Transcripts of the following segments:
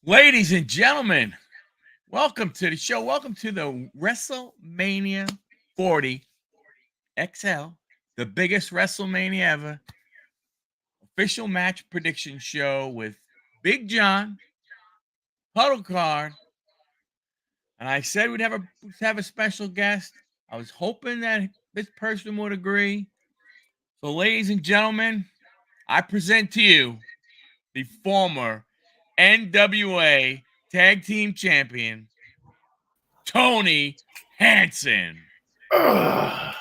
Ladies and gentlemen, welcome to the show. Welcome to the WrestleMania 40 XL, the biggest WrestleMania ever. Official match prediction show with Big John, Huddle Card. And I said we'd have a special guest. I was hoping that this person would agree. So, ladies and gentlemen, I present to you the former NWA Tag Team Champion, Tony Hansen. No.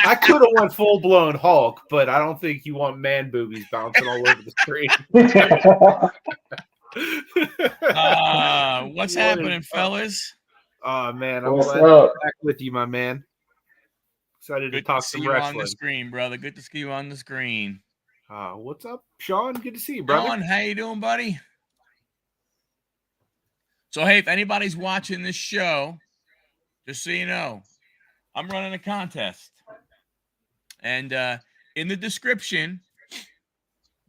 I could have went full blown Hulk, but I don't think you want man boobies bouncing all over the screen. What's happening, fellas? Oh man, I'm What's glad to up? be back with you, my man. Excited to Good talk to see some you wrestling. on the screen, brother. Good to see you on the screen. What's up, Sean? Good to see you, brother. Sean, how you doing, buddy? So, hey, if anybody's watching this show, just so you know, I'm running a contest. And in the description,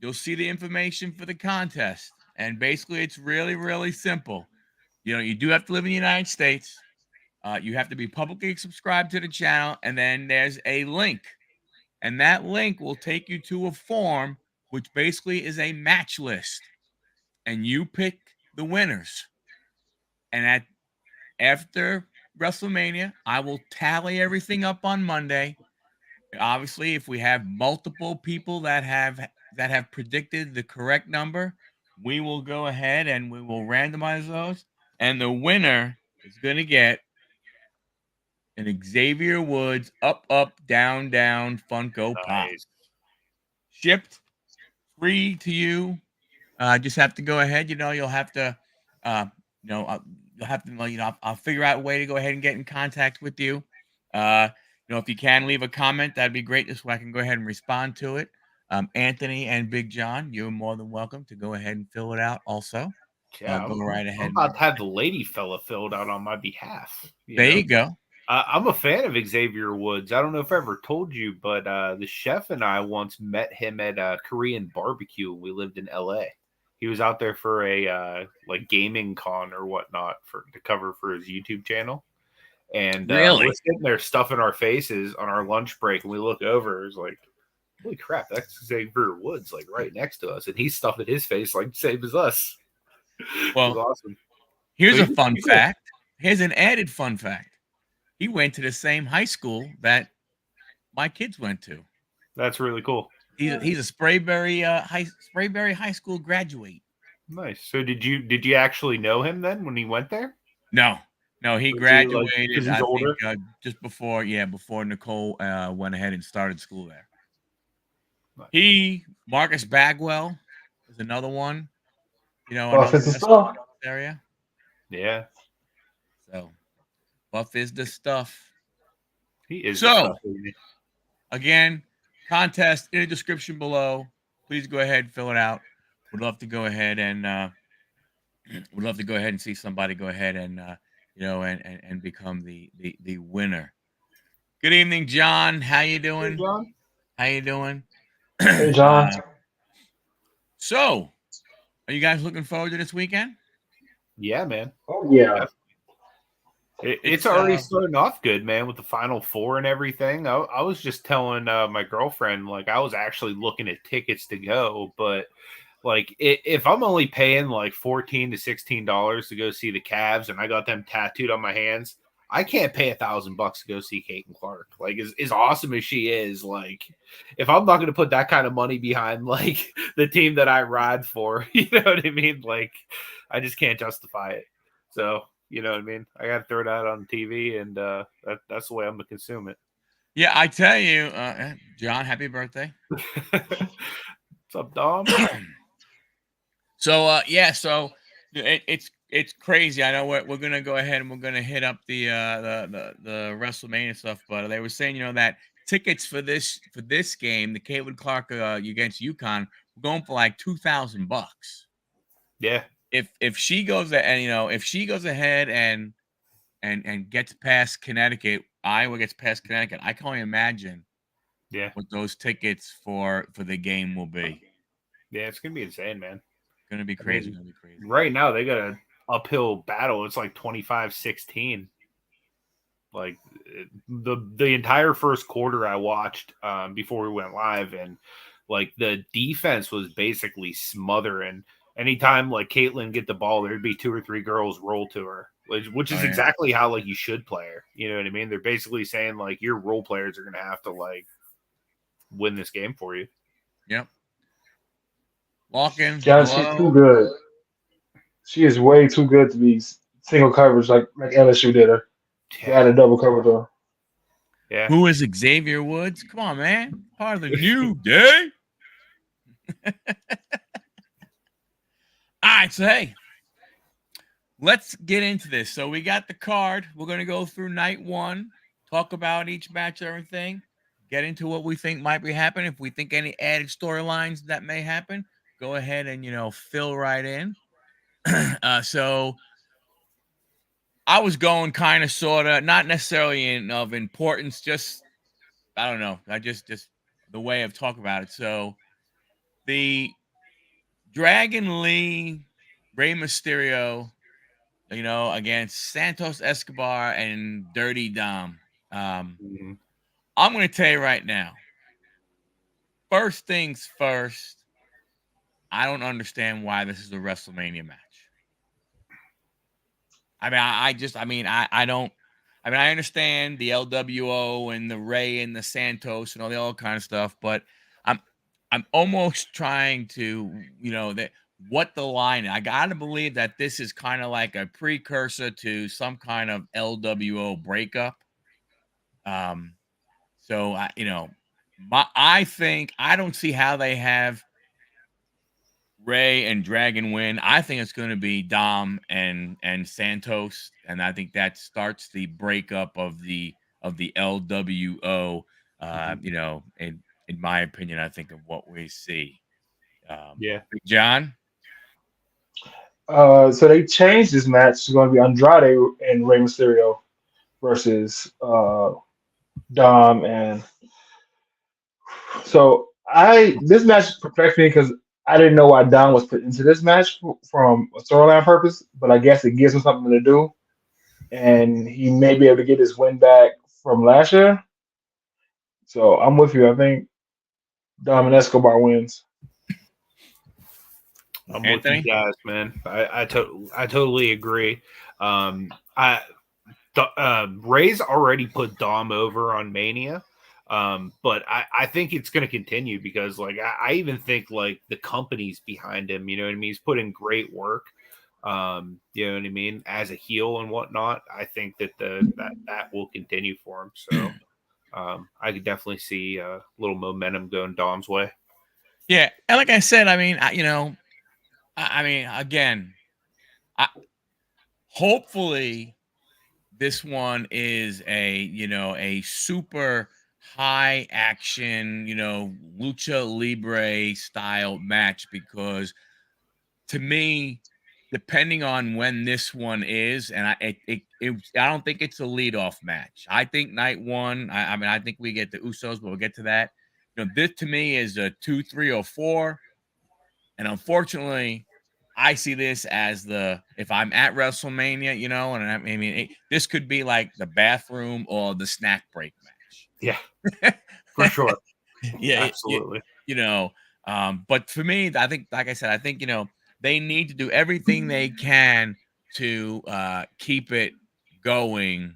you'll see the information for the contest. And basically, it's really, really simple. You do have to live in the United States. You have to be publicly subscribed to the channel. And then there's a link. And that link will take you to a form, which basically is a match list. And you pick the winners. And after WrestleMania, I will tally everything up on Monday. Obviously, if we have multiple people that have predicted the correct number, we will go ahead and we will randomize those. And the winner is going to get an Xavier Woods up, down, Funko Pop. Shipped free to you. Just have to go ahead. You'll have to, you'll have to, I'll figure out a way to go ahead and get in contact with you. If you can leave a comment, that'd be great. Just so I can go ahead and respond to it. Anthony and Big John, you're more than welcome to go ahead and fill it out. Also, Yeah, go right ahead. I'm about to have the lady fella filled out on my behalf. You go. I'm a fan of Xavier Woods. I don't know if I ever told you, but the chef and I once met him at a Korean barbecue. We lived in LA. He was out there for a gaming con or whatnot to cover for his YouTube channel. And Really? we're sitting there stuffing our faces on our lunch break, and we look over. It's like, holy crap, that's Xavier Woods, like right next to us, and he's stuffing his face like same as us. Well, it was awesome. Here's a fun fact. Here's an added fun fact. He went to the same high school that my kids went to. That's really cool. He's a Sprayberry High School graduate. Nice. So did you actually know him then when he went there? No, he graduated. I think just before Nicole went ahead and started school there. Nice. Marcus Bagwell is another one. Buff is the stuff. Area. Yeah. So Buff is the stuff. He is. So again, contest in the description below. Please go ahead and fill it out. Would love to go ahead and see somebody go ahead and and become the winner. Good evening, John. How you doing? Hey, John. How you doing? Hey, John. So, are you guys looking forward to this weekend? Yeah, man. Oh yeah. It's already starting off good, man, with the Final Four and everything. I was just telling my girlfriend, like, I was actually looking at tickets to go, but like, if I'm only paying like $14 to $16 to go see the Cavs, and I got them tattooed on my hands, I can't pay $1,000 to go see Caitlin Clark. Like, as awesome as she is, like, if I'm not going to put that kind of money behind like the team that I ride for, you know what I mean? Like, I just can't justify it. So. You know what I mean? I got to throw that on TV, and that's the way I'm going to consume it. Yeah, I tell you, John, happy birthday. What's up, Dom? So, it's crazy. I know we're going to go ahead and we're going to hit up the WrestleMania stuff, but they were saying, that tickets for this game, the Caitlin Clark against UConn, were going for like $2,000. Yeah. If she goes ahead and gets past Connecticut, Iowa gets past Connecticut, I can only imagine Yeah. what those tickets for the game will be. Yeah, it's gonna be insane, man. Gonna be crazy. Gonna be crazy. Right now they got an uphill battle. It's like 25-16. Like the entire first quarter I watched before we went live, and like the defense was basically smothering. Anytime like Caitlyn get the ball, there'd be 2 or 3 girls roll to her, which is exactly how like you should play her. You know what I mean? They're basically saying like your role players are gonna have to like win this game for you. Yep. Walking. John, she's too good. She is way too good to be single coverage like LSU did her. They had a double cover though. Yeah. Who is Xavier Woods? Come on, man. Part of the New Day. All right, so hey, let's get into this. So we got the card. We're going to go through night 1, talk about each match, everything, get into what we think might be happening. If we think any added storylines that may happen, go ahead and, fill right in. So I was going kind of, sort of, not necessarily of importance, just, I don't know. I just the way of talking about it. So the Dragon Lee, Rey Mysterio, against Santos Escobar and Dirty Dom. I'm going to tell you right now, first things first, I don't understand why this is a WrestleMania match. I mean, I understand the LWO and the Rey and the Santos and all the other kind of stuff, but I'm almost trying to, what the line. I gotta believe that this is kind of like a precursor to some kind of LWO breakup. So I think I don't see how they have Rey and Dragon win. I think it's going to be Dom and Santos, and I think that starts the breakup of the LWO. In my opinion, I think of what we see. John. So they changed this match. It's going to be Andrade and Rey Mysterio versus Dom, and so this match perplexed me because I didn't know why Dom was put into this match from a storyline purpose, but I guess it gives him something to do, and he may be able to get his win back from last year. So I'm with you. I think Dom and Escobar wins. I'm Anthony? With you guys, man. I totally agree. Ray's already put Dom over on Mania, but I think it's going to continue because, like, I even think like the company's behind him. You know what I mean? He's put in great work. You know what I mean? As a heel and whatnot, I think that that will continue for him. So I could definitely see a little momentum going Dom's way. Yeah, and like I said, I mean, again, hopefully this one is a super high action, lucha libre style match, because to me, depending on when this one is, and I don't think it's a leadoff match. I think night 1, I think we get the Usos, but we'll get to that. This to me is a 2, 3, or 4. And unfortunately, I see this as if I'm at WrestleMania, and this could be like the bathroom or the snack break match. Yeah, for sure. Yeah, absolutely. But for me, I think, like I said, I think, they need to do everything they can to keep it going,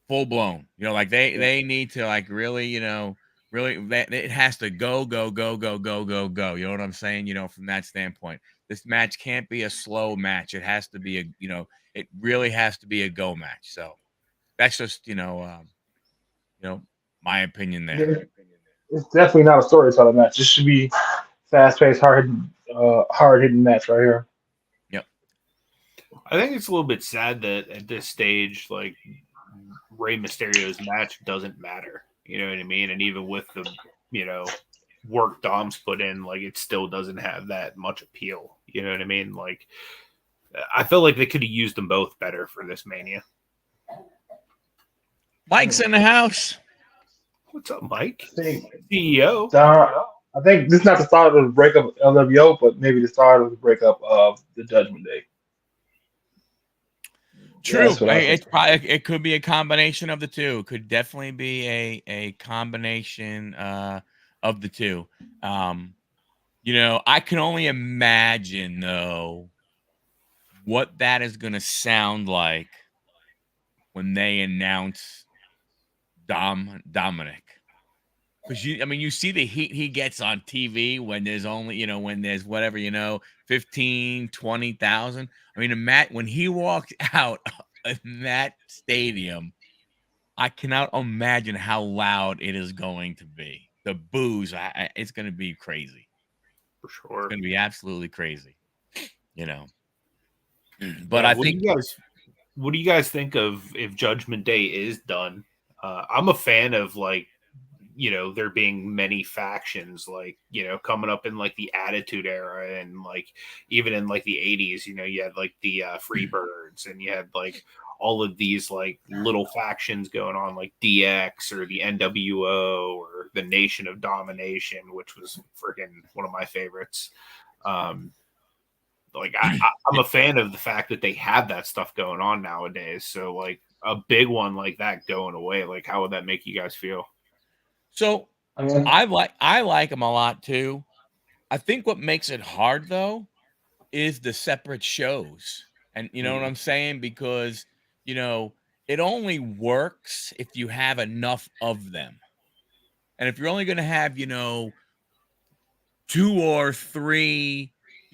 full blown. Like they need to like really, really, it has to go. You know what I'm saying? From that standpoint, this match can't be a slow match. It has to be it really has to be a go match. So that's just, my opinion there. Yeah, it's definitely not a storytelling match. This should be fast paced, hard hitting match right here. Yep. I think it's a little bit sad that at this stage, like, Rey Mysterio's match doesn't matter. You know what I mean? And even with the, work Dom's put in, like, it still doesn't have that much appeal. You know what I mean? Like, I feel like they could have used them both better for this Mania. Mike's in the house. What's up, Mike? I think CEO. I think this is not the start of the breakup of LWO, but maybe the start of the breakup of the Judgment Day. True. That's what I It's think. probably, it could be a combination of the two. It could definitely be a combination of the two. You know, I can only imagine though what that is going to sound like when they announce Dominic. Because you see the heat he gets on TV when there's only, when there's whatever, 15, 20,000. I mean, Matt, when he walked out in that stadium, I cannot imagine how loud it is going to be. The boos, it's going to be crazy. For It's sure. going to be absolutely crazy, But Yeah, I think what do you guys think of if Judgment Day is done? I'm a fan of there being many factions, coming up in like the Attitude Era and like even in like the 80s, you had like the Freebirds and you had like all of these like little factions going on, like DX or the NWO or the Nation of Domination, which was freaking one of my favorites. I'm a fan of the fact that they have that stuff going on nowadays. So like a big one like that going away, like how would that make you guys feel? so. I like them a lot too. I think what makes it hard though is the separate shows. And you know what I'm saying? Because, it only works if you have enough of them. And if you're only going to have, 2 or 3,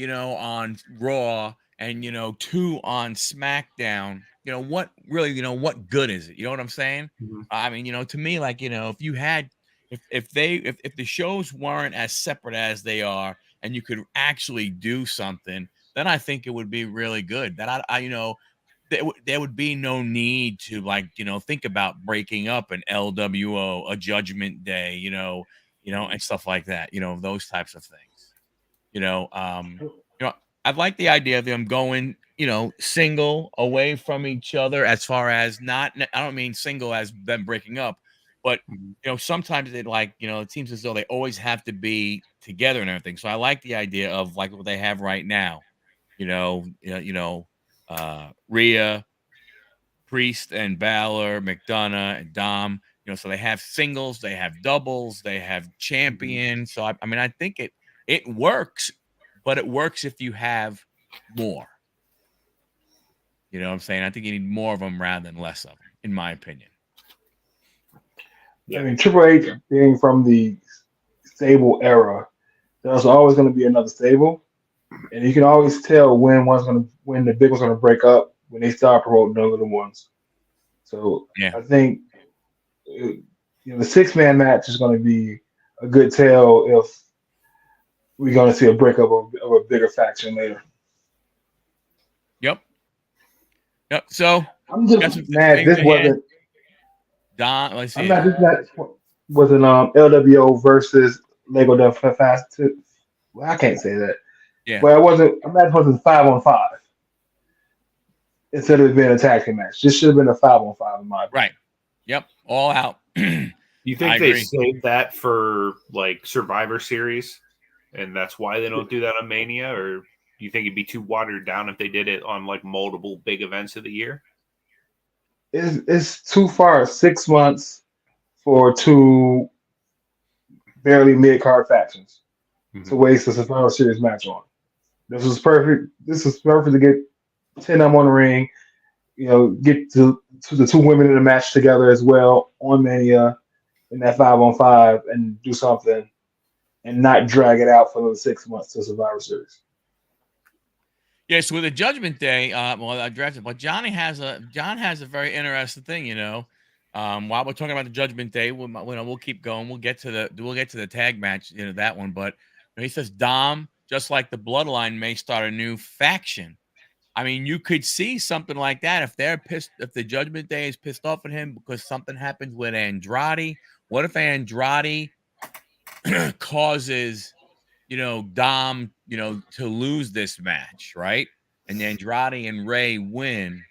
on Raw and, 2 on SmackDown, what really, what good is it? You know what I'm saying? I mean, to me, like, if you had, if the shows weren't as separate as they are and you could actually do something, then I think it would be really good. That there would be no need to think about breaking up an LWO, a Judgment Day, and stuff like that, those types of things. I'd like the idea of them going, single away from each other as far as I don't mean single as them breaking up, but sometimes they it seems as though they always have to be together and everything. So I like the idea of like what they have right now, Rhea, Priest and Bálor, McDonough and Dom, so they have singles, they have doubles, they have champions. So I think it works, but it works if you have more. You know what I'm saying? I think you need more of them rather than less of them, in my opinion. I mean, Triple H being from the stable era, there's always going to be another stable, and you can always tell when the big one's going to break up when they start promoting the little ones. So Yeah. I think the 6-man match is going to be a good tell if we're going to see a breakup of a bigger faction later. Yep. So I'm just mad this wasn't. Don, let's see. I'm mad this match wasn't LWO versus Lego the Fast. Well, I can't say that. Yeah. Well, it wasn't. I'm mad it wasn't 5-on-5 instead of it being a tag team match. This should have been a 5-on-5 in my opinion. Right. Yep. All out. You think they saved that for like Survivor Series, and that's why they don't do that on Mania, or do you think it'd be too watered down if they did it on like multiple big events of the year? It's too far. 6 months for 2 barely mid-card factions to waste a Survivor Series match on. This was perfect. This was perfect to get 10 of them on the ring. Get to the 2 women in the match together as well on Mania in that 5-on-5 and do something and not drag it out for the 6 months to Survivor Series. Yes, with the Judgment Day, I drafted, but John has a very interesting thing, while we're talking about the Judgment Day, we'll keep going. We'll get to the tag match, that one. But he says Dom, just like the Bloodline, may start a new faction. I mean, you could see something like that if they're pissed. If the Judgment Day is pissed off at him because something happens with Andrade. What if Andrade causes, Dom, to lose this match, right? And Andrade and Ray win.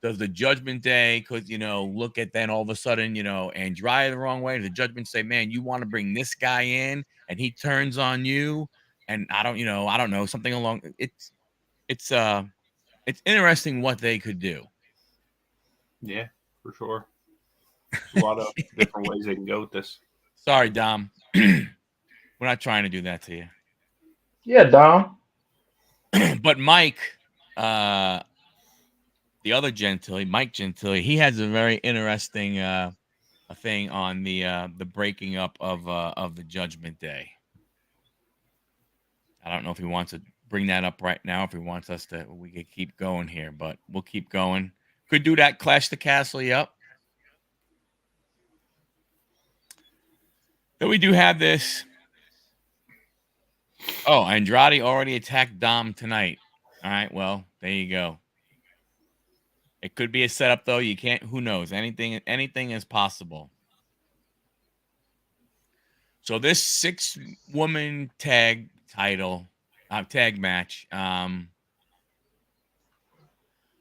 does the Judgment Day could, look at then all of a sudden, Andrade the wrong way? Does the Judgment say, man, you want to bring this guy in and he turns on you? And I don't know, something along it's interesting what they could do. Yeah, for sure. There's a lot of different ways they can go with this. Sorry, Dom. We're not trying to do that to you. Yeah, Dom. But Mike, the other Gentili, Mike Gentili, he has a very interesting a thing on the breaking up of the Judgment Day. I don't know if he wants to bring that up right now. If he wants us to, we could keep going here, but we'll keep going. Could do that. Clash the Castle. Yep. Then we do have this. Oh, Andrade already attacked Dom tonight. All right. Well, there you go. It could be a setup, though. You can't. Who knows? Anything is possible. So this 6-woman tag match.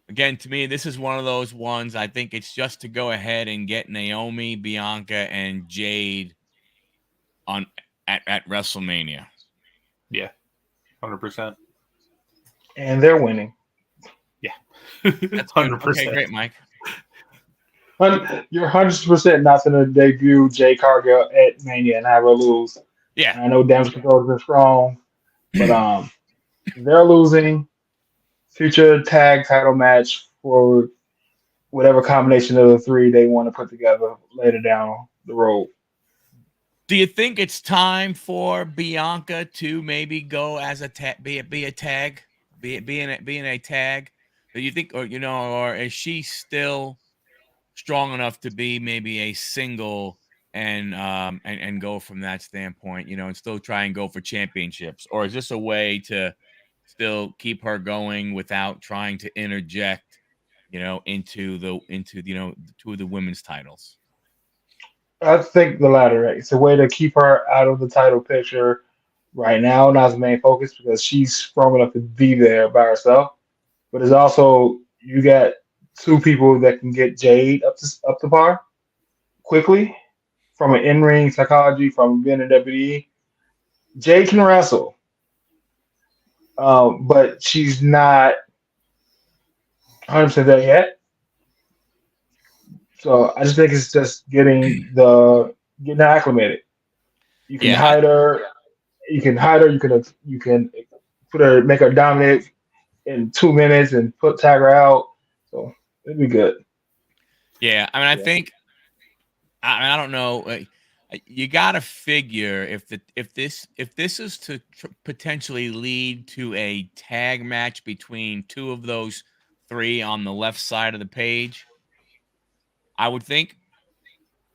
Again, to me, this is one of those ones. I think it's just to go ahead and get Naomi, Bianca, and Jade at WrestleMania. Yeah, 100%. And they're winning. Yeah, that's 100%. Okay, great, Mike. You're 100% not going to debut Jade Cargill at Mania and have her lose. Yeah, I know damage control has been strong, but they're losing. Future tag title match for whatever combination of the three they want to put together later down the road. Do you think it's time for Bianca to maybe go as a be a tag, being a tag? Do you think, or is she still strong enough to be maybe a single and go from that standpoint, and still try and go for championships? Or is this a way to still keep her going without trying to interject, into the two of the women's titles? I think the latter. Right? It's a way to keep her out of the title picture right now, not as the main focus because she's strong enough to be there by herself. But it's also you got two people that can get Jade up to par quickly from an in-ring psychology, from being a WWE. Jade can wrestle, but she's not 100% there yet. So I just think it's just getting acclimated. You can hide her. You can hide her. You can make her dominate in 2 minutes and tag her out. So it'd be good. Yeah, I mean, I think. I don't know. You got to figure if this is to potentially lead to a tag match between two of those three on the left side of the page, I would think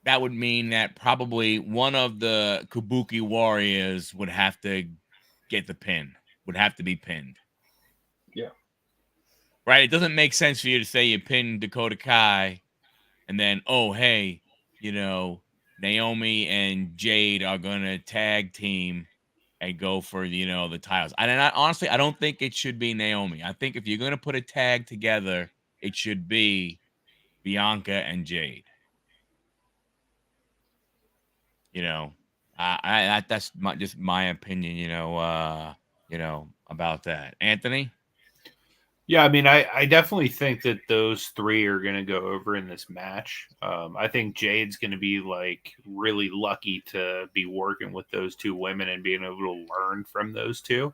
that would mean that probably one of the Kabuki Warriors would have to get the pin, would have to be pinned. Yeah. Right? It doesn't make sense for you to say you pin Dakota Kai and then, oh, hey, Naomi and Jade are going to tag team and go for, the titles. And honestly, I don't think it should be Naomi. I think if you're going to put a tag together, it should be Bianca and Jade. That's just my opinion, about that. Anthony? Yeah, I mean, I definitely think that those three are going to go over in this match. I think Jade's going to be really lucky to be working with those two women and being able to learn from those two.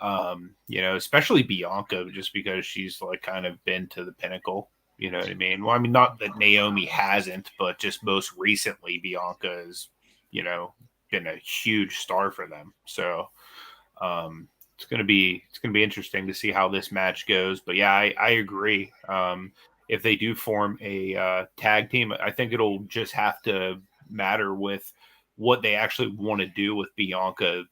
Especially Bianca, just because she's kind of been to the pinnacle. You know what I mean? Well, I mean, not that Naomi hasn't, but just most recently, Bianca has, been a huge star for them. So, it's gonna be interesting to see how this match goes. But yeah, I agree. If they do form a tag team, I think it'll just have to matter with what they actually want to do with Bianca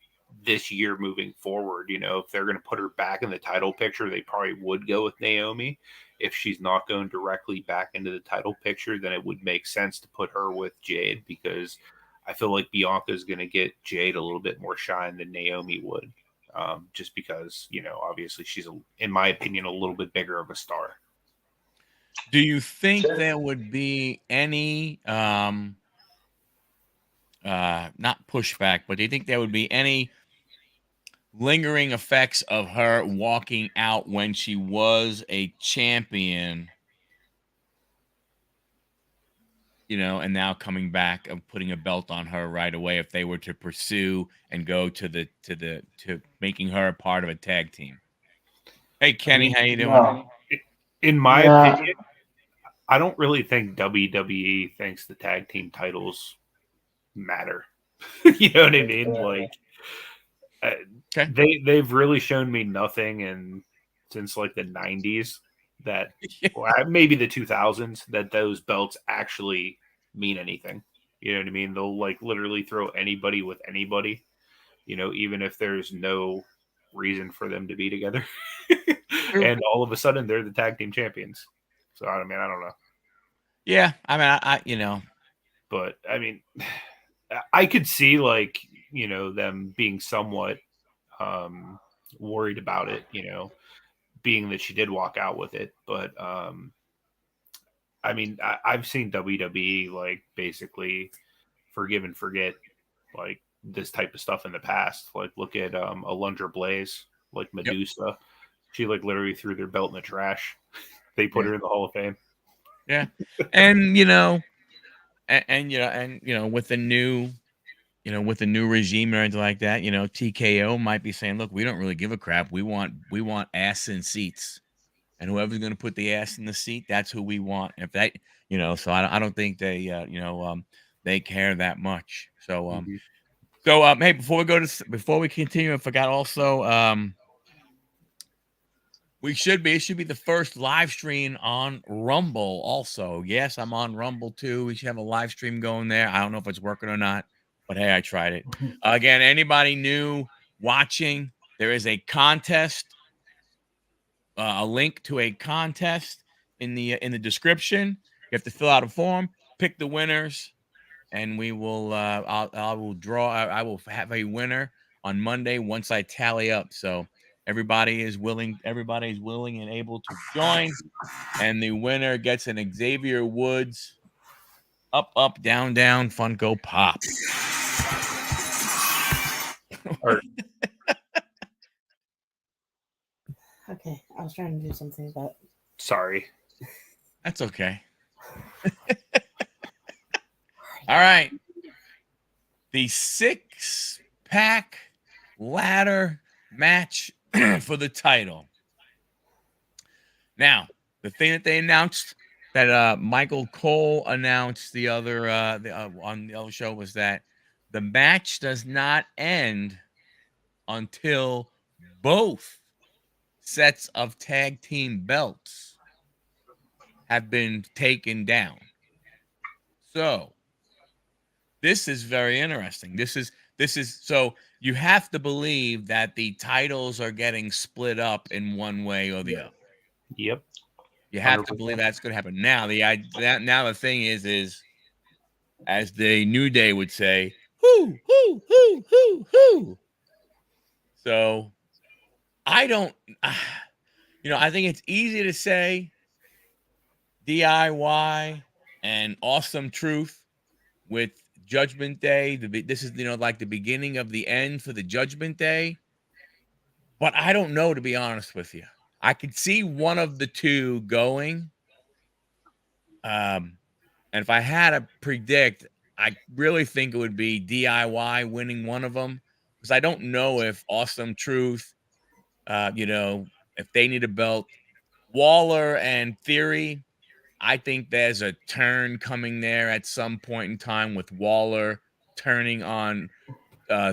this year moving forward. If they're going to put her back in the title picture, they probably would go with Naomi. If she's not going directly back into the title picture, then it would make sense to put her with Jade, because I feel like Bianca is going to get Jade a little bit more shine than Naomi would. Just because, obviously she's, in my opinion, a little bit bigger of a star. Do you think there would be any not pushback, but do you think there would be any lingering effects of her walking out when she was a champion, and now coming back and putting a belt on her right away if they were to pursue and go to making her a part of a tag team? Hey, Kenny, how you doing? No. In my opinion, I don't really think WWE thinks the tag team titles matter. You know what I mean? Like, they've really shown me nothing since like the 90s that maybe the 2000s that those belts actually mean anything. You know what I mean? They'll like literally throw anybody with anybody, even if there's no reason for them to be together. And all of a sudden they're the tag team champions. So I don't know. Yeah, I mean, but I mean, I could see like, them being somewhat worried about it, being that she did walk out with it. But I mean, I've seen WWE like basically forgive and forget like this type of stuff in the past. Like look at Alundra Blaze, like Medusa. Yep. She like literally threw their belt in the trash. They put her in the Hall of Fame. Yeah. And with the new with the new regime or anything like that, TKO might be saying, look, we don't really give a crap. We want ass in seats. And whoever's going to put the ass in the seat, that's who we want. If that, so I don't think they, they care that much. So, hey, before we continue, I forgot also, it should be the first live stream on Rumble also. Yes, I'm on Rumble too. We should have a live stream going there. I don't know if it's working or not, but hey, I tried it. Again, anybody new watching, there is a contest. A link to a contest in the description. You have to fill out a form, pick the winners, and we will. I will draw. I will have a winner on Monday once I tally up. So everybody is willing. Everybody's willing and able to join, and the winner gets an Xavier Woods up, up, down, down, Funko Pop. Okay, I was trying to do something, but sorry. That's okay. All right. The 6-pack ladder match for the title. Now, the thing that they announced that Michael Cole announced the other on the other show was that the match does not end until both sets of tag team belts have been taken down. So this is very interesting. This is so you have to believe that the titles are getting split up in one way or the other. Yep. You have 100%. To believe that's going to happen. Now the thing is as the New Day would say, whoo. So I don't I think it's easy to say DIY and Awesome Truth with Judgment Day. This is, like the beginning of the end for the Judgment Day. But I don't know, to be honest with you. I could see one of the two going. And if I had to predict, I really think it would be DIY winning one of them. Because I don't know if Awesome Truth, if they need a belt. Waller and Theory, I think there's a turn coming there at some point in time with Waller turning on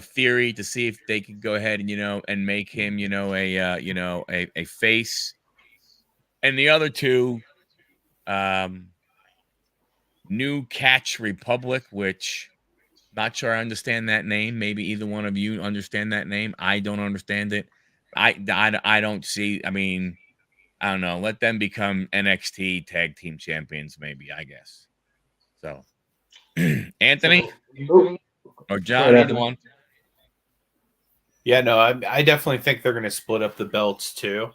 Theory to see if they could go ahead and and make him a face. And the other two, New Catch Republic, which not sure I understand that name. Maybe either one of you understand that name. I don't understand it. I don't see. I mean, I don't know. Let them become NXT tag team champions, maybe, I guess. So, Anthony or John, either one. Yeah, no, I definitely think they're going to split up the belts too.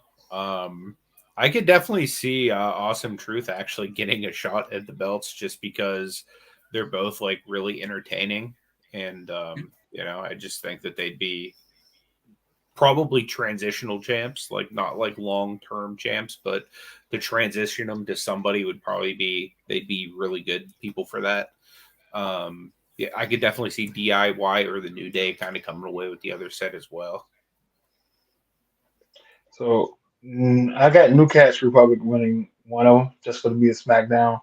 I could definitely see Awesome Truth actually getting a shot at the belts just because they're both like really entertaining. And, I just think that they'd be probably transitional champs, like not like long-term champs, but to transition them to somebody would probably they'd be really good people for that. Yeah, I could definitely see DIY or the New Day kind of coming away with the other set as well. So I got New Catch Republic winning one of them just for to be a SmackDown.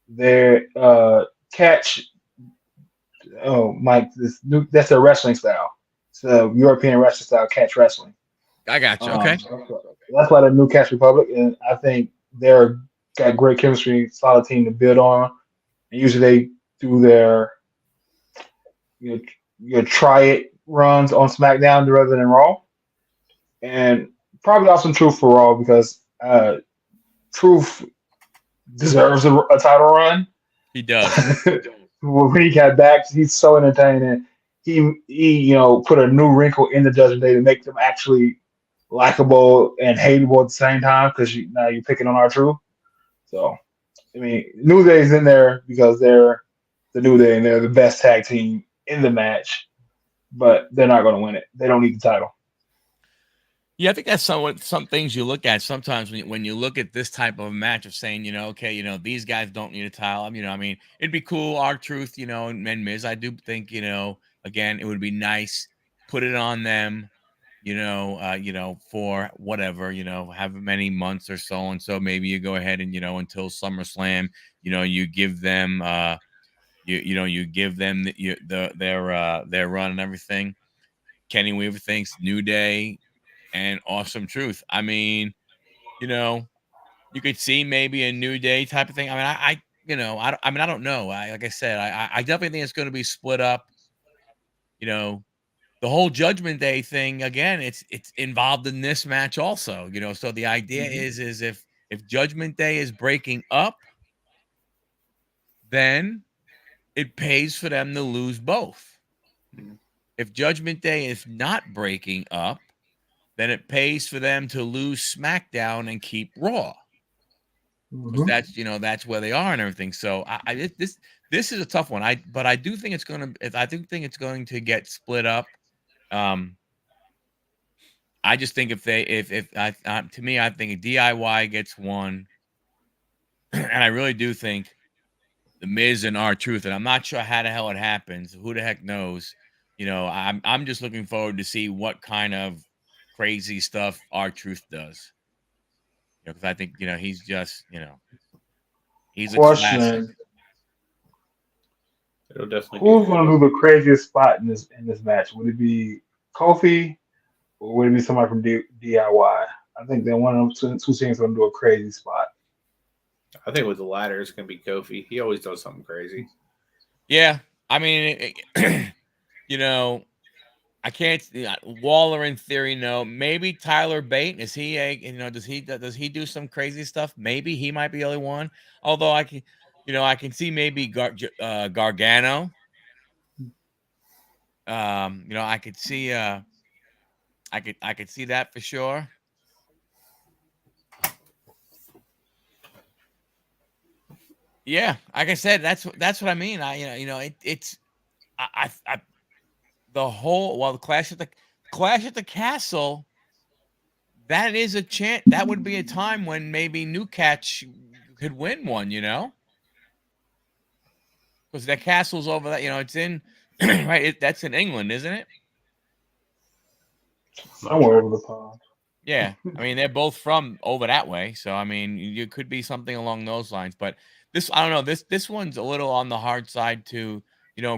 Their catch, oh Mike, that's a wrestling style. It's a European wrestling style catch wrestling. I got you. Okay. That's why the New Catch Republic, and I think they're got great chemistry, solid team to build on. And usually they do their your try it runs on SmackDown rather than Raw, and probably also Truth for Raw because Truth deserves a title run. He does. When he got back, he's so entertaining. He put a new wrinkle in the Judgment Day to make them actually likable and hateable at the same time because now you're picking on our Truth. So, I mean, New Day's in there because they're the New Day and they're the best tag team in the match, but they're not going to win it. They don't need the title. Yeah, I think that's some things you look at sometimes when you look at this type of match of saying, okay, these guys don't need a title. I mean, it'd be cool, R-Truth, and Miz. I do think, again, it would be nice, put it on them, for whatever, however many months or so. And so maybe you go ahead and, until SummerSlam, you give them, you give them their run and everything. Kenny Weaver thinks New Day and Awesome Truth. I mean, you could see maybe a New Day type of thing. I mean, I don't know. Like I said, I definitely think it's going to be split up. The whole Judgment Day thing again. It's involved in this match also. So the idea is if Judgment Day is breaking up, then it pays for them to lose both. If Judgment Day is not breaking up, then it pays for them to lose SmackDown and keep Raw. Because that's where they are and everything. So this is a tough one. But I do think it's going to get split up. I just think to me, I think a DIY gets one, and I really do think the Miz and R-Truth, and I'm not sure how the hell it happens. Who the heck knows? I'm just looking forward to see what kind of crazy stuff R-Truth does. Because I think he's just he's a classic. It'll definitely. Who's going to do the craziest spot in this match? Would it be Kofi or would it be somebody from DIY? I think that one of them two teams going to do a crazy spot. I think with the latter, it's going to be Kofi. He always does something crazy. Yeah, I mean, I can't. Waller in theory, no. Maybe Tyler Bate. Is he does he do some crazy stuff? Maybe he might be the only one. Although I can see maybe Gargano. I could see I could see that for sure. Yeah, like I said, that's what I mean. It's the whole the Clash at the Castle. That is a chance. That would be a time when maybe New Catch could win one. Because that castle's over that. It's in right. That's in England, isn't it? Somewhere over the pond. Yeah, I mean they're both from over that way, so I mean it could be something along those lines. But I don't know. This one's a little on the hard side to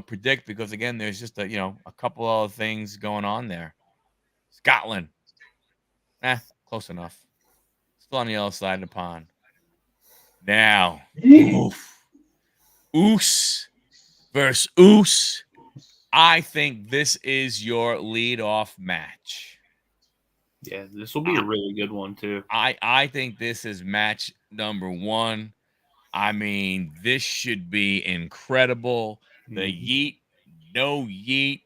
predict because again, there's just a couple other things going on there. Scotland, close enough. Still on the other side of the pond. Now, Oos versus Oos. I think this is your lead-off match. Yeah, this will be a really good one too. I think this is match number one. I mean, this should be incredible. The yeet, no yeet.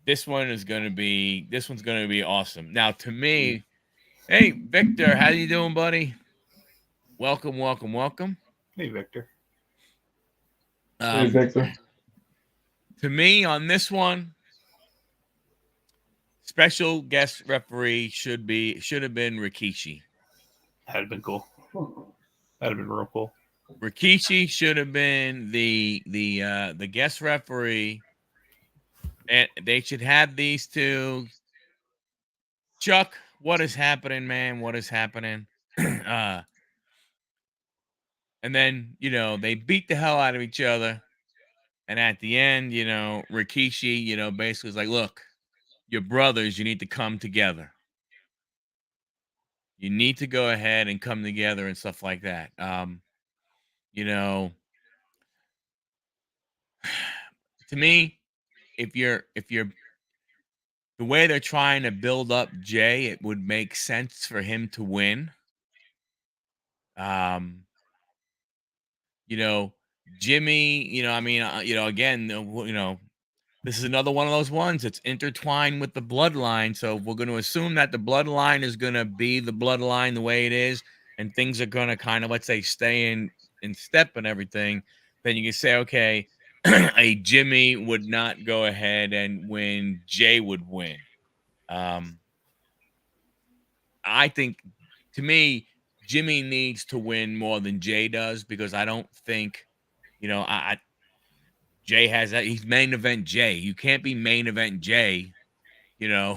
This one's gonna be awesome. Now, to me, hey Victor, how you doing, buddy? Welcome. Hey, Victor. Hey, Victor. To me, on this one, special guest referee should have been Rikishi. That'd have been cool. That'd have been real cool. Rikishi should have been the guest referee, and they should have these two. Chuck, what is happening, man? What is happening? And then, they beat the hell out of each other. And at the end, Rikishi, basically was like, look, you're brothers. You need to come together. You need to go ahead and come together and stuff like that. To me, if you're the way they're trying to build up Jey, it would make sense for him to win. Jimmy, again, this is another one of those ones that's intertwined with the bloodline. So we're going to assume that the bloodline is going to be the bloodline the way it is, and things are going to kind of, let's say, stay in step and everything. Then you can say, okay, a Jimmy would not go ahead and win. Jey would win. I think, to me, Jimmy needs to win more than Jey does, because I don't think, Jey has that. He's main event Jey. You can't be main event Jey, and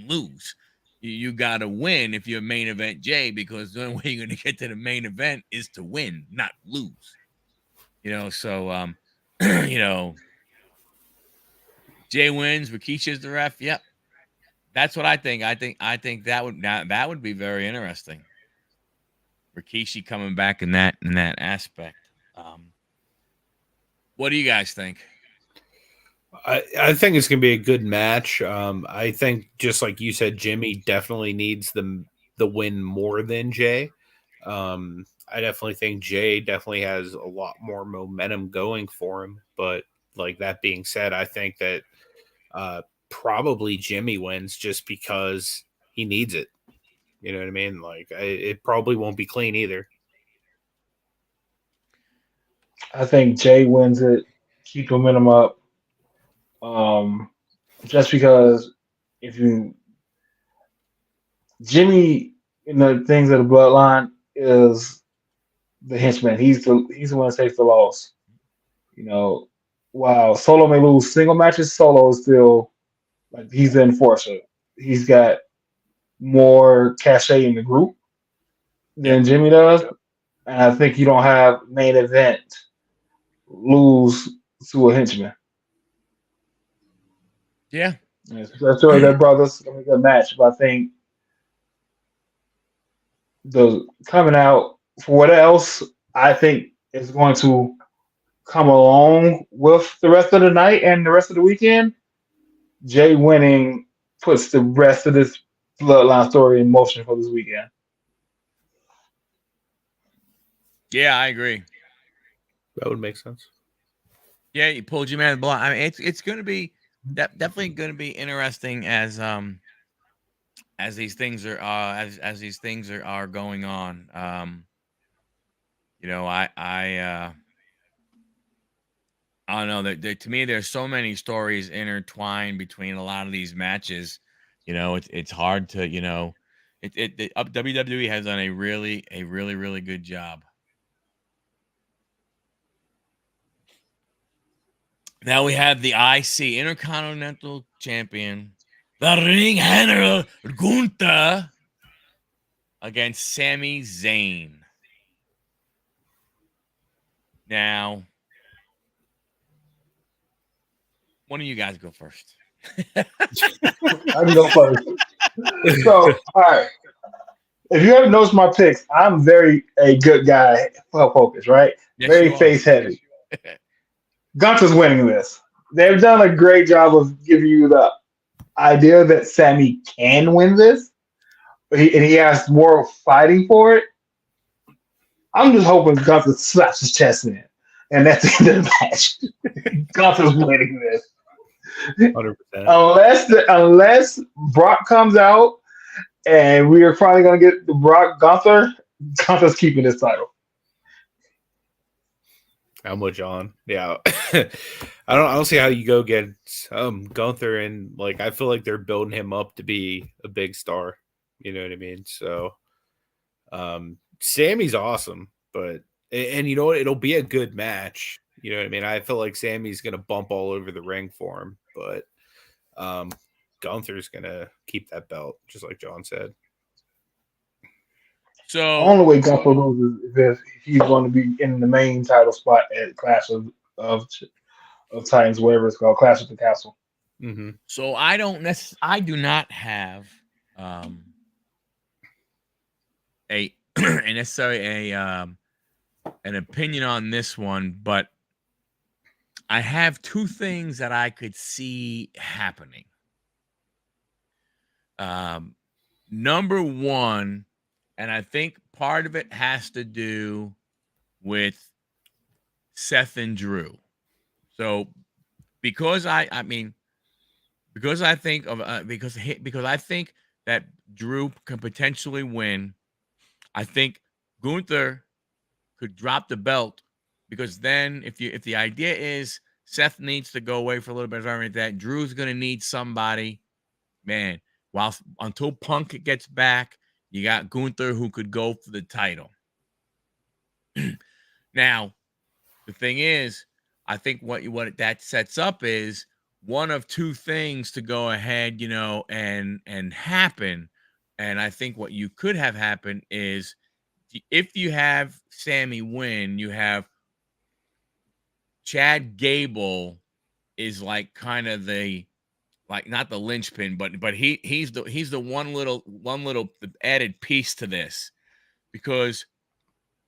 lose. You got to win if you're main event Jey, because the only way you're going to get to the main event is to win, not lose. So Jey wins. Rikishi is the ref. Yep. That's what I think. I think that would be very interesting. Rikishi coming back in that aspect. What do you guys think? I think it's going to be a good match. I think, just like you said, Jimmy definitely needs the win more than Jey. I definitely think Jey definitely has a lot more momentum going for him. But like that being said, I think that probably Jimmy wins just because he needs it. You know what I mean? Like, it probably won't be clean either. I think Jey wins it, keep momentum up. Just because Jimmy in the things of the bloodline is the henchman. He's the one that takes the loss. While Solo may lose single matches, Solo is still like he's the enforcer. He's got more cachet in the group than Jimmy does. And I think you don't have main event lose to a henchman. Yeah. That's really their brothers. It's a good match, but I think the coming out for what else I think is going to come along with the rest of the night and the rest of the weekend. Jey winning puts the rest of this bloodline story in motion for this weekend. Yeah, I agree. That would make sense. Yeah, you pulled your man the block. I mean, it's going to be definitely going to be interesting as these things are as these things are going on. I don't know. To me, there's so many stories intertwined between a lot of these matches. It's hard to WWE has done a really good job. Now we have the IC Intercontinental Champion, the Ring General Gunther, against Sami Zayn. Now, one of you guys go first. I can go first. So, all right. If you haven't noticed my picks, I'm a good guy focused, right? Yes, very face heavy. Gunther's winning this. They've done a great job of giving you the idea that Sami can win this, and he has more fighting for it. I'm just hoping Gunther slaps his chest in, and that's the end of the match. Gunther's winning this. 100%. Unless Brock comes out and we are finally gonna get the Brock Gunther. Gunther's keeping this title. I'm with John. Yeah. I don't see how you go get Gunther, and like I feel like they're building him up to be a big star. You know what I mean? So Sammy's awesome, but and you know what? It'll be a good match. You know what I mean? I feel like Sammy's gonna bump all over the ring for him, but Gunther's gonna keep that belt, just like John said. The So only way Gunther loses is if he's going to be in the main title spot at Clash of Titans, whatever it's called, Clash of the Castle. Mm-hmm. So I do not have a necessarily an opinion on this one, but I have two things that I could see happening. Number one, and I think part of it has to do with Seth and Drew. So because I think of because I think that Drew can potentially win. I think Gunther could drop the belt, because then if the idea is Seth needs to go away for a little bit, like that, Drew's going to need somebody, man. Until Punk gets back, you got Gunther who could go for the title. Now, the thing is, I think what that sets up is one of two things to go ahead, and happen. And I think what you could have happen is, if you have Sami win, you have Chad Gable is like kind of the, like, not the linchpin, but he's the one little added piece to this, because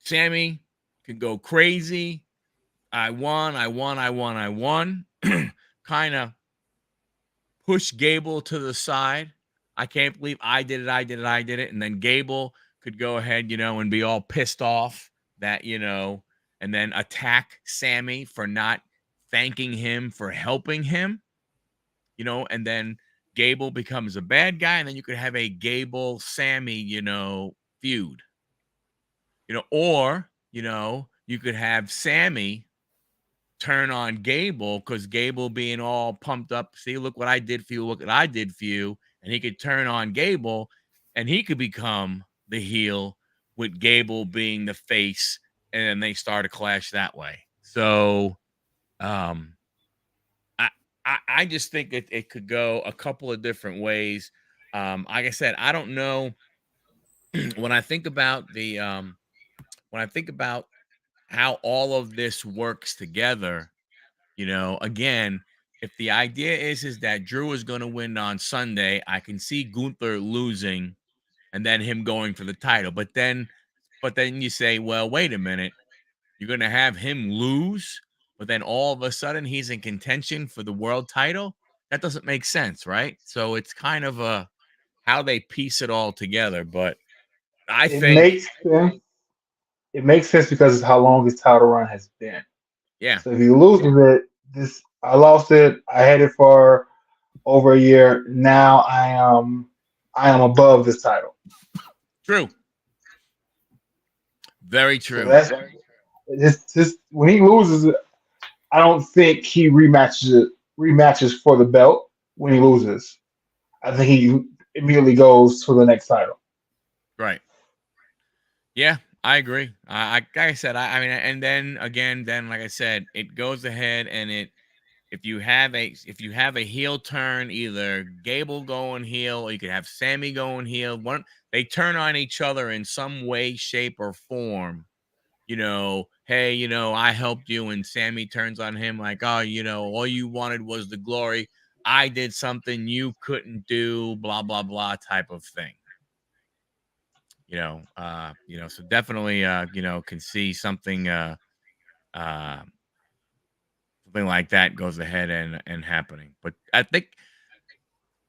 Sami can go crazy. I won. Kind of push Gable to the side. I can't believe I did it. And then Gable could go ahead, and be all pissed off that, and then attack Sami for not thanking him for helping him, and then Gable becomes a bad guy. And then you could have a Gable Sami, feud, or, you could have Sami turn on Gable, because Gable being all pumped up, see, look what I did for you, look what I did for you, and he could turn on Gable, and he could become the heel, with Gable being the face, and then they start a clash that way. So, I just think it could go a couple of different ways. Like I said, I don't know. When I think about how all of this works together, again, if the idea is that Drew is going to win on Sunday, I can see Gunther losing and then him going for the title. But then you say, well, wait a minute, you're going to have him lose, but then all of a sudden he's in contention for the world title? That doesn't make sense, right? So it's kind of how they piece it all together. But I It think, makes sense. It makes sense because of how long his title run has been. yeah, So if he loses it, I lost it. I had it for over a year. Now I am above this title. true. Very So true. that's just when he loses it, I don't think he rematches for the belt when he loses. I think he immediately goes for the next title. Right. Yeah, I agree. Like I said, I mean, and then again, like I said, it goes ahead and if you have a heel turn, either Gable going heel, or you could have Sami going heel. They turn on each other in some way, shape, or form. Hey, I helped you, and Sami turns on him like, oh, all you wanted was the glory. I did something you couldn't do, blah blah blah, type of thing. So definitely, can see something like that goes ahead and happening. But I think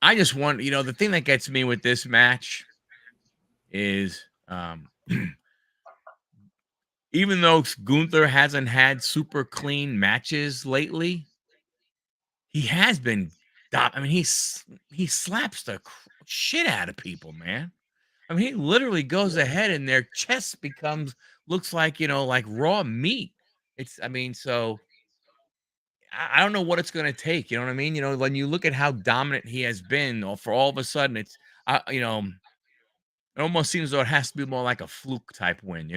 I just want, the thing that gets me with this match is, even though Gunther hasn't had super clean matches lately, he has been. I mean, he slaps the shit out of people, man. I mean, he literally goes ahead and their chest looks like, like raw meat. I mean, so I don't know what it's going to take. You know what I mean? When you look at how dominant he has been, or for all of a sudden it almost seems though it has to be more like a fluke type win,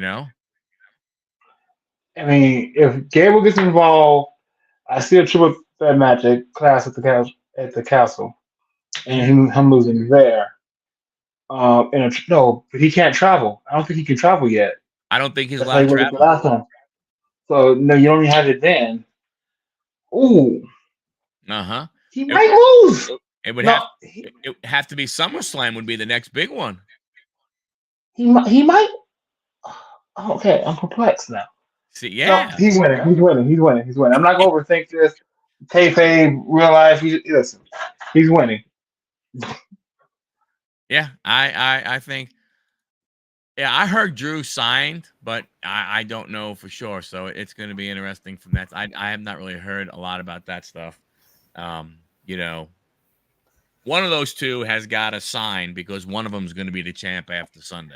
I mean, if Gable gets involved, I see a triple threat match at Clash at the castle, and him losing there. No, but he can't travel. I don't think he can travel yet. I don't think he's That's allowed like to what it was the travel. last time. So no, you don't even have it then. Ooh, Uh-huh. he might lose. It would No, have to be SummerSlam would be the next big one. he might. Okay, I'm perplexed now. See, yeah, no, he's winning. I'm not gonna overthink this. Kayfabe, real life. Listen, he's winning. Yeah, I think. Yeah, I heard Drew signed, but I don't know for sure. So it's going to be interesting from that. I have not really heard a lot about that stuff. One of those two has got to sign because one of them is going to be the champ after Sunday.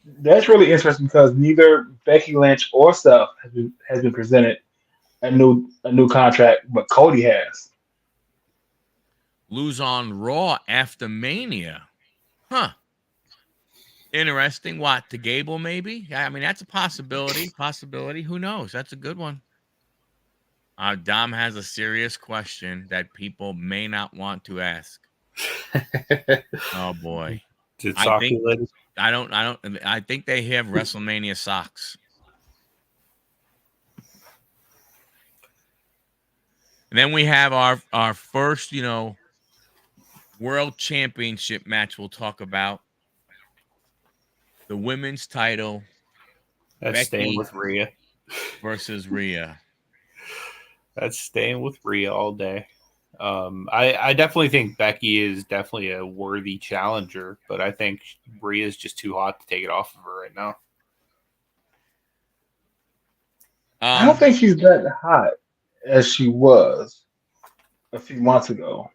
That's really interesting because neither Becky Lynch or Seth has been presented a new contract, but Cody has. Lose on Raw after Mania, huh? Interesting. What, to Gable maybe? I mean, that's a possibility. Who knows? That's a good one. Dom has a serious question that people may not want to ask. Oh boy. I think they have WrestleMania socks. And then we have our first, world championship match we'll talk about. The women's title. That's staying with Rhea. Versus Rhea. That's staying with Rhea all day. I definitely think Becky is definitely a worthy challenger, but I think Rhea is just too hot to take it off of her right now. I don't think she's that hot as she was a few months ago.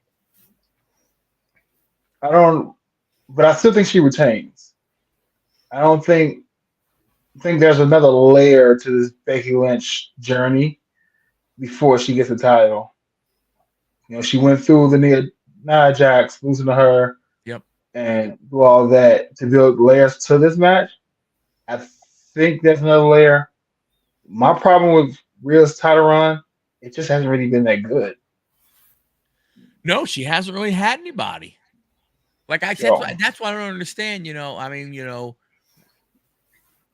But I still think she retains. I don't think there's another layer to this Becky Lynch journey before she gets the title. She went through the Nia Jax, losing to her. Yep. And do all that to build layers to this match. I think there's another layer. My problem with Rhea's title run, it just hasn't really been that good. No, she hasn't really had anybody. Like I said, that's why I don't understand.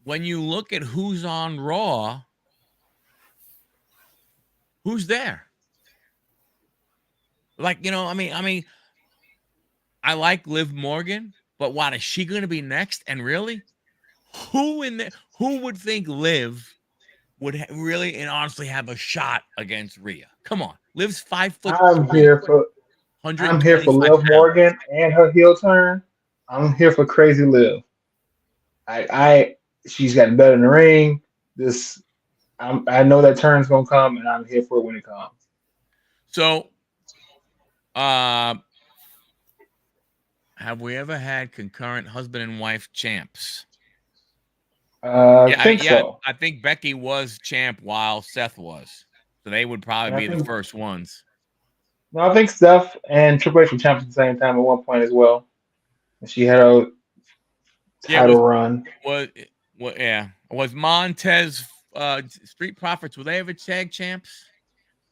When you look at who's on Raw, who's there? Like, I like Liv Morgan, but what is she going to be next? And really, who would think Liv would really and honestly have a shot against Rhea? Come on, Liv's 5 foot. I'm here for Liv Morgan and her heel turn. I'm here for Crazy Liv. She's gotten better in the ring. I know that turn's gonna come, and I'm here for it when it comes. So, have we ever had concurrent husband and wife champs? I think so. I think Becky was champ while Seth was, so they would probably be the first ones. No, I think Seth and Triple H were champs at the same time at one point as well. She had a title run. Was Montez Street Profits? Were they ever tag champs?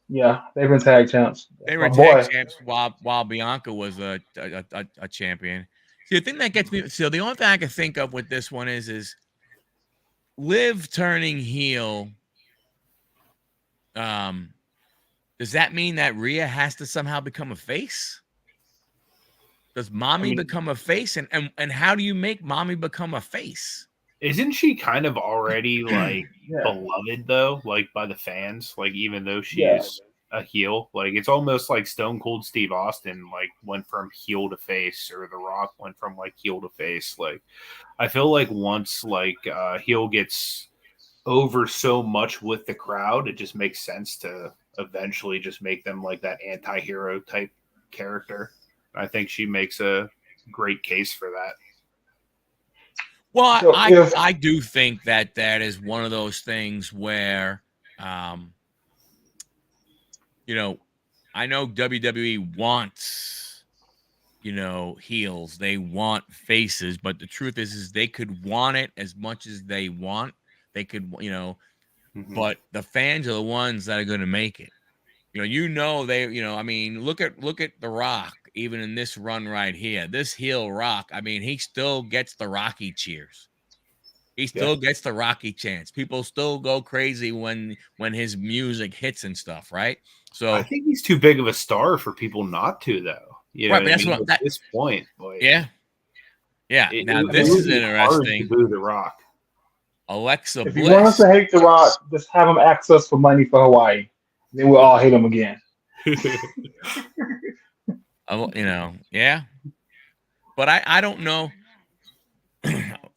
Yeah, they've been tag champs. They were tag champs while Bianca was a champion. See, the thing that gets me. So the only thing I can think of with this one is Liv turning heel. Does that mean that Rhea has to somehow become a face? Does Mommy become a face? And how do you make Mommy become a face? Isn't she kind of already beloved though, like by the fans? Like even though she's a heel, like it's almost like Stone Cold Steve Austin like went from heel to face, or The Rock went from like heel to face. Like I feel like once like heel gets over so much with the crowd, it just makes sense to eventually just make them like that anti-hero type character. I think she makes a great case for that. Well, So I do think that is one of those things where, you know, I know WWE wants, you know, heels. They want faces, but the truth is they could want it as much as they want. They could, you know, but the fans are the ones that are going to make it. They, I mean, look at The Rock, even in this run right here, this heel Rock. I mean, he still gets the Rocky cheers. He still gets the Rocky chants. People still go crazy when his music hits and stuff, right? So I think he's too big of a star for people not to, though. You know, right, but that's what at this point, like, yeah. Now this is interesting. To boo The Rock. Alexa if Bliss. you want us to hate The Rock, just have him ask us for money for Hawaii. Then we'll all hate him again. Yeah. But I don't know.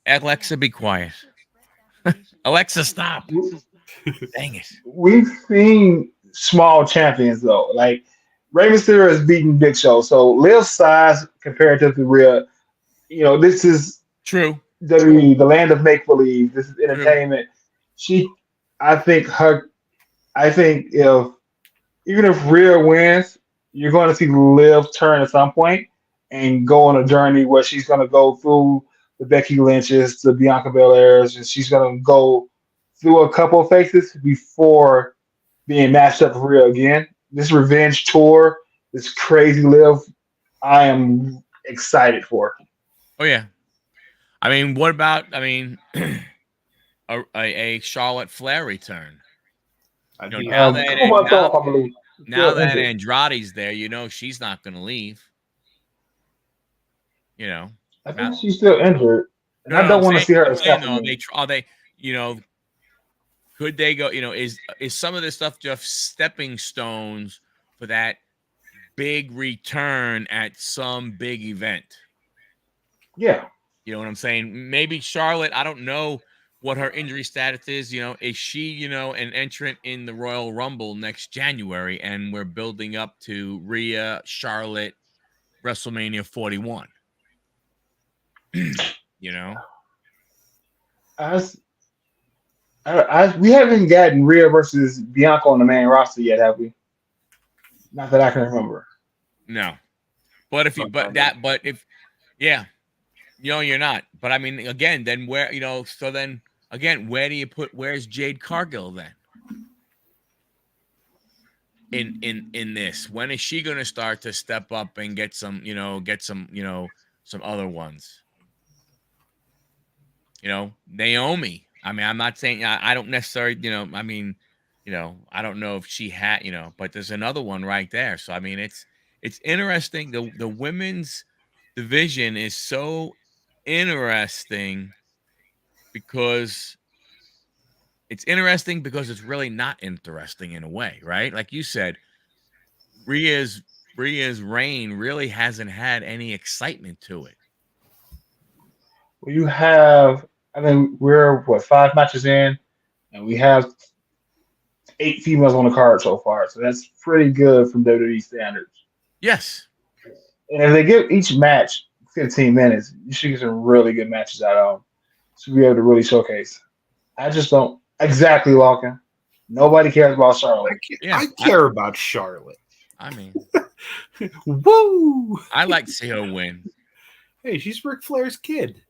Alexa, be quiet. Alexa, stop. Dang it. We've seen small champions, though. Like, Rey Mysterio has beaten Big Show. So, Liv's size comparative to Rhea, this is true. WWE, the land of make-believe. This is entertainment. I think even if Rhea wins, you're going to see Liv turn at some point and go on a journey where she's going to go through the Becky Lynches, the Bianca Belairs, and she's going to go through a couple of phases before being matched up with Rhea again. This revenge tour, this crazy Liv, I am excited for. Oh, yeah. I mean, what about, a Charlotte Flair return? Now that Andrade's there, she's not going to leave. I think she's still injured. And I don't want to see her. Could they go? Is some of this stuff just stepping stones for that big return at some big event? Yeah. You know what I'm saying? Maybe Charlotte, I don't know what her injury status is. Is she, an entrant in the Royal Rumble next January, and we're building up to Rhea, Charlotte, WrestleMania 41. We haven't gotten Rhea versus Bianca on the main roster yet, have we? Not that I can remember. No, but you're not. But I mean, again, then where, where do you where's Jade Cargill then? In this, when is she going to start to step up and get some other ones? Naomi. I mean, I'm not saying I don't necessarily, I don't know if she had, but there's another one right there. So I mean, it's interesting. The women's division is so interesting because it's really not interesting in a way, right? Like you said, Rhea's reign really hasn't had any excitement to it. Well, you have, we're 5 matches in, and we have 8 females on the card so far. So that's pretty good from WWE standards. Yes. And if they give each match 15 minutes, you should get some really good matches out of them to be able to really showcase. I just don't exactly, Larkin. Nobody cares about Charlotte. I care about Charlotte. I mean, woo! I like to see her win. Hey, she's Ric Flair's kid.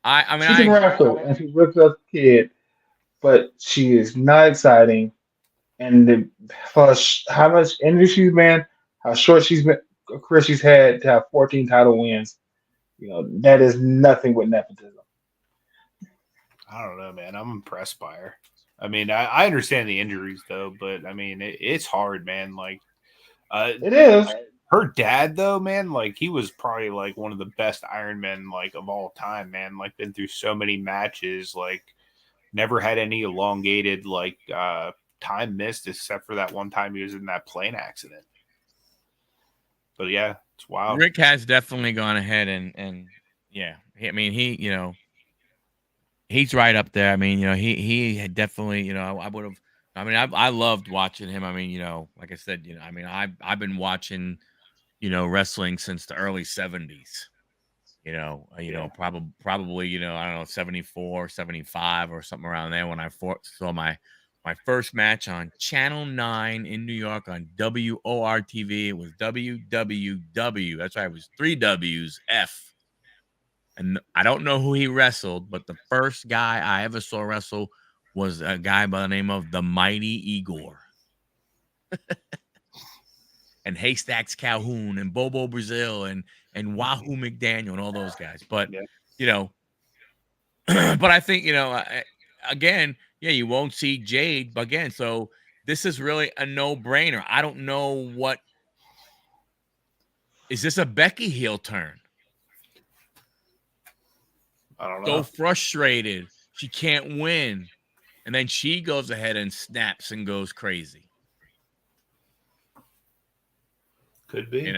She can wrestle, and she's Ric Flair's kid, but she is not exciting. And for how much energy she's been, how short she's been, career she's had to have 14 title wins, that is nothing but nepotism. I don't know, man. I'm impressed by her. I mean, I understand the injuries though, but I mean, it's hard, man. Like, it is. Her dad, though, man, like he was probably like one of the best Iron Men like of all time, man. Like, been through so many matches, like never had any elongated like time missed except for that one time he was in that plane accident. But yeah, it's wild. Rick has definitely gone ahead and yeah, I mean he's right up there. I mean, he had definitely, I would have I mean, I loved watching him. I mean, like I said, I mean, I've been watching, wrestling since the early 70s. Probably, I don't know, 74, 75 or something around there when I saw my first match on Channel 9 in New York on WORTV. It was WWW. That's right. It was 3 W's, F. And I don't know who he wrestled, but the first guy I ever saw wrestle was a guy by the name of the Mighty Igor. And Haystacks Calhoun and Bobo Brazil and Wahoo McDaniel and all those guys. But, but I think, again, you won't see Jade again. So this is really a no-brainer. I don't know is this a Becky heel turn? I don't know. So frustrated. She can't win. And then she goes ahead and snaps and goes crazy. Could be.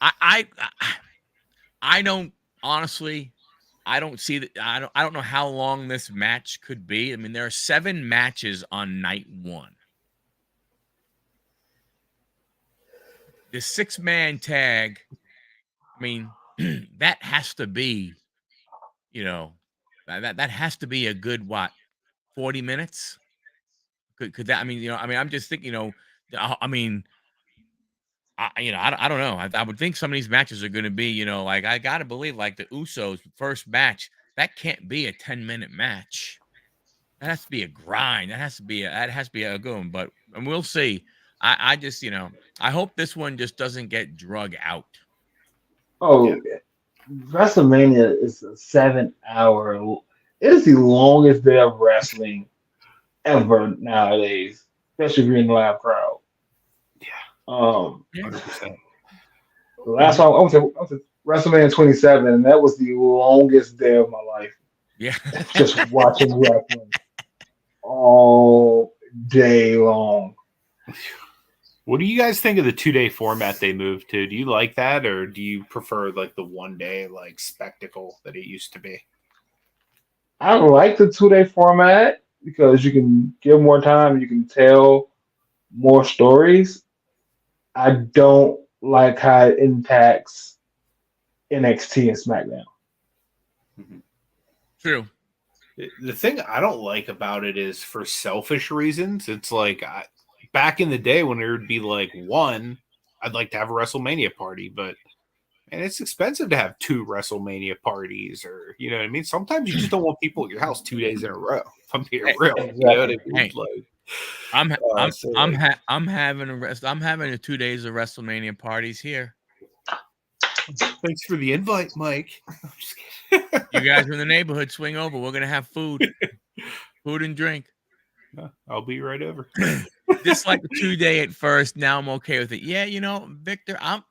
I don't honestly. I don't see that. I don't know how long this match could be. I mean, there are 7 matches on night 1. The 6-man tag. I mean, that has to be, that has to be a good 40 minutes. Could that? I mean, I'm just thinking, I mean. I don't know. I would think some of these matches are going to be, like I got to believe like the Usos first match, that can't be a 10-minute match. That has to be a grind. That has to be a good one, and we'll see. I just, I hope this one just doesn't get drug out. Oh, WrestleMania is a 7-hour. It is the longest day of wrestling ever nowadays, especially if you're in the live crowd. 100%. The last time I went to WrestleMania 27, and that was the longest day of my life. Yeah, just watching wrestling all day long. What do you guys think of the 2-day format they moved to? Do you like that, or do you prefer like the 1-day like spectacle that it used to be? I like the 2-day format because you can give more time, you can tell more stories. I don't like how it impacts NXT and SmackDown. Mm-hmm. True. The thing I don't like about it is for selfish reasons. It's like back in the day when there would be like one, I'd like to have a WrestleMania party, but and it's expensive to have 2 WrestleMania parties, or you know what I mean. Sometimes you just don't want people at your house 2 days in a row. If I'm being real, Exactly. you know what I mean? Hey. Like, I'm having a 2 days of WrestleMania parties here. Thanks for the invite, Mike. I'm just kidding. You guys are in the neighborhood. Swing over. We're gonna have food and drink. I'll be right over. Just like the 2-day at first. Now I'm okay with it. Yeah, Victor, I'm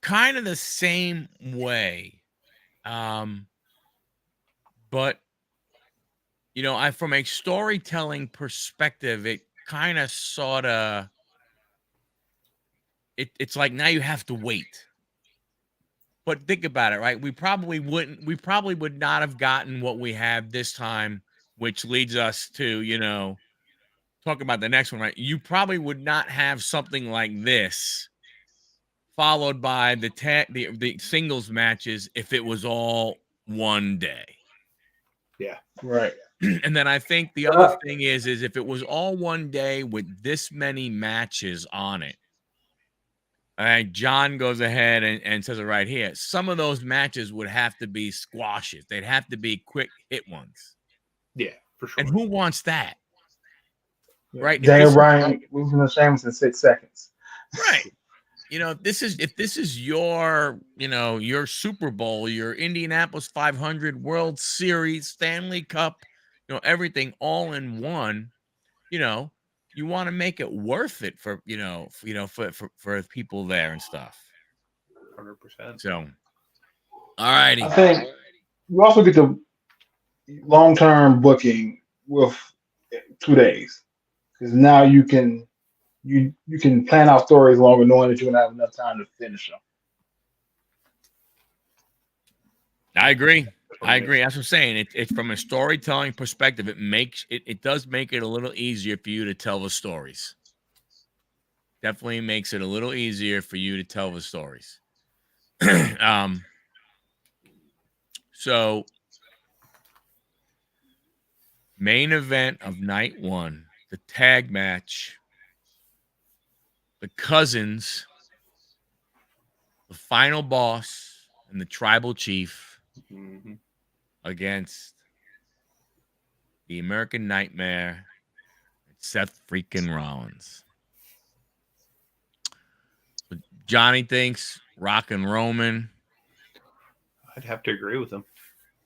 kind of the same way. But I from a storytelling perspective, it kind of sort of it's like now you have to wait. But think about it, right? We probably would not have gotten what we have this time, which leads us to, talk about the next one, right? You probably would not have something like this followed by the singles matches if it was all 1 day. Yeah. Right. And then I think the other thing is if it was all 1 day with this many matches on it, all right, John goes ahead and says it right here. Some of those matches would have to be squashes. They'd have to be quick hit ones. Yeah, for sure. And who wants that? Right? Daniel Bryan losing the Sheamus in 6 seconds. Right. If this is your, your Super Bowl, your Indianapolis 500 World Series, Stanley Cup, everything all in one, you want to make it worth it for, for people there and stuff. 100%. So, all righty. I think you also get the long-term booking with 2 days because now you can plan out stories longer, knowing that you're gonna have enough time to finish them. I agree. I agree. That's what I'm saying. It's from a storytelling perspective. It does make it a little easier for you to tell the stories. Definitely makes it a little easier for you to tell the stories. So main event of night one, the tag match, the cousins, the final boss, and the tribal chief against the American Nightmare, Seth freaking Rollins. Johnny thinks Rock and Roman. I'd have to agree with him.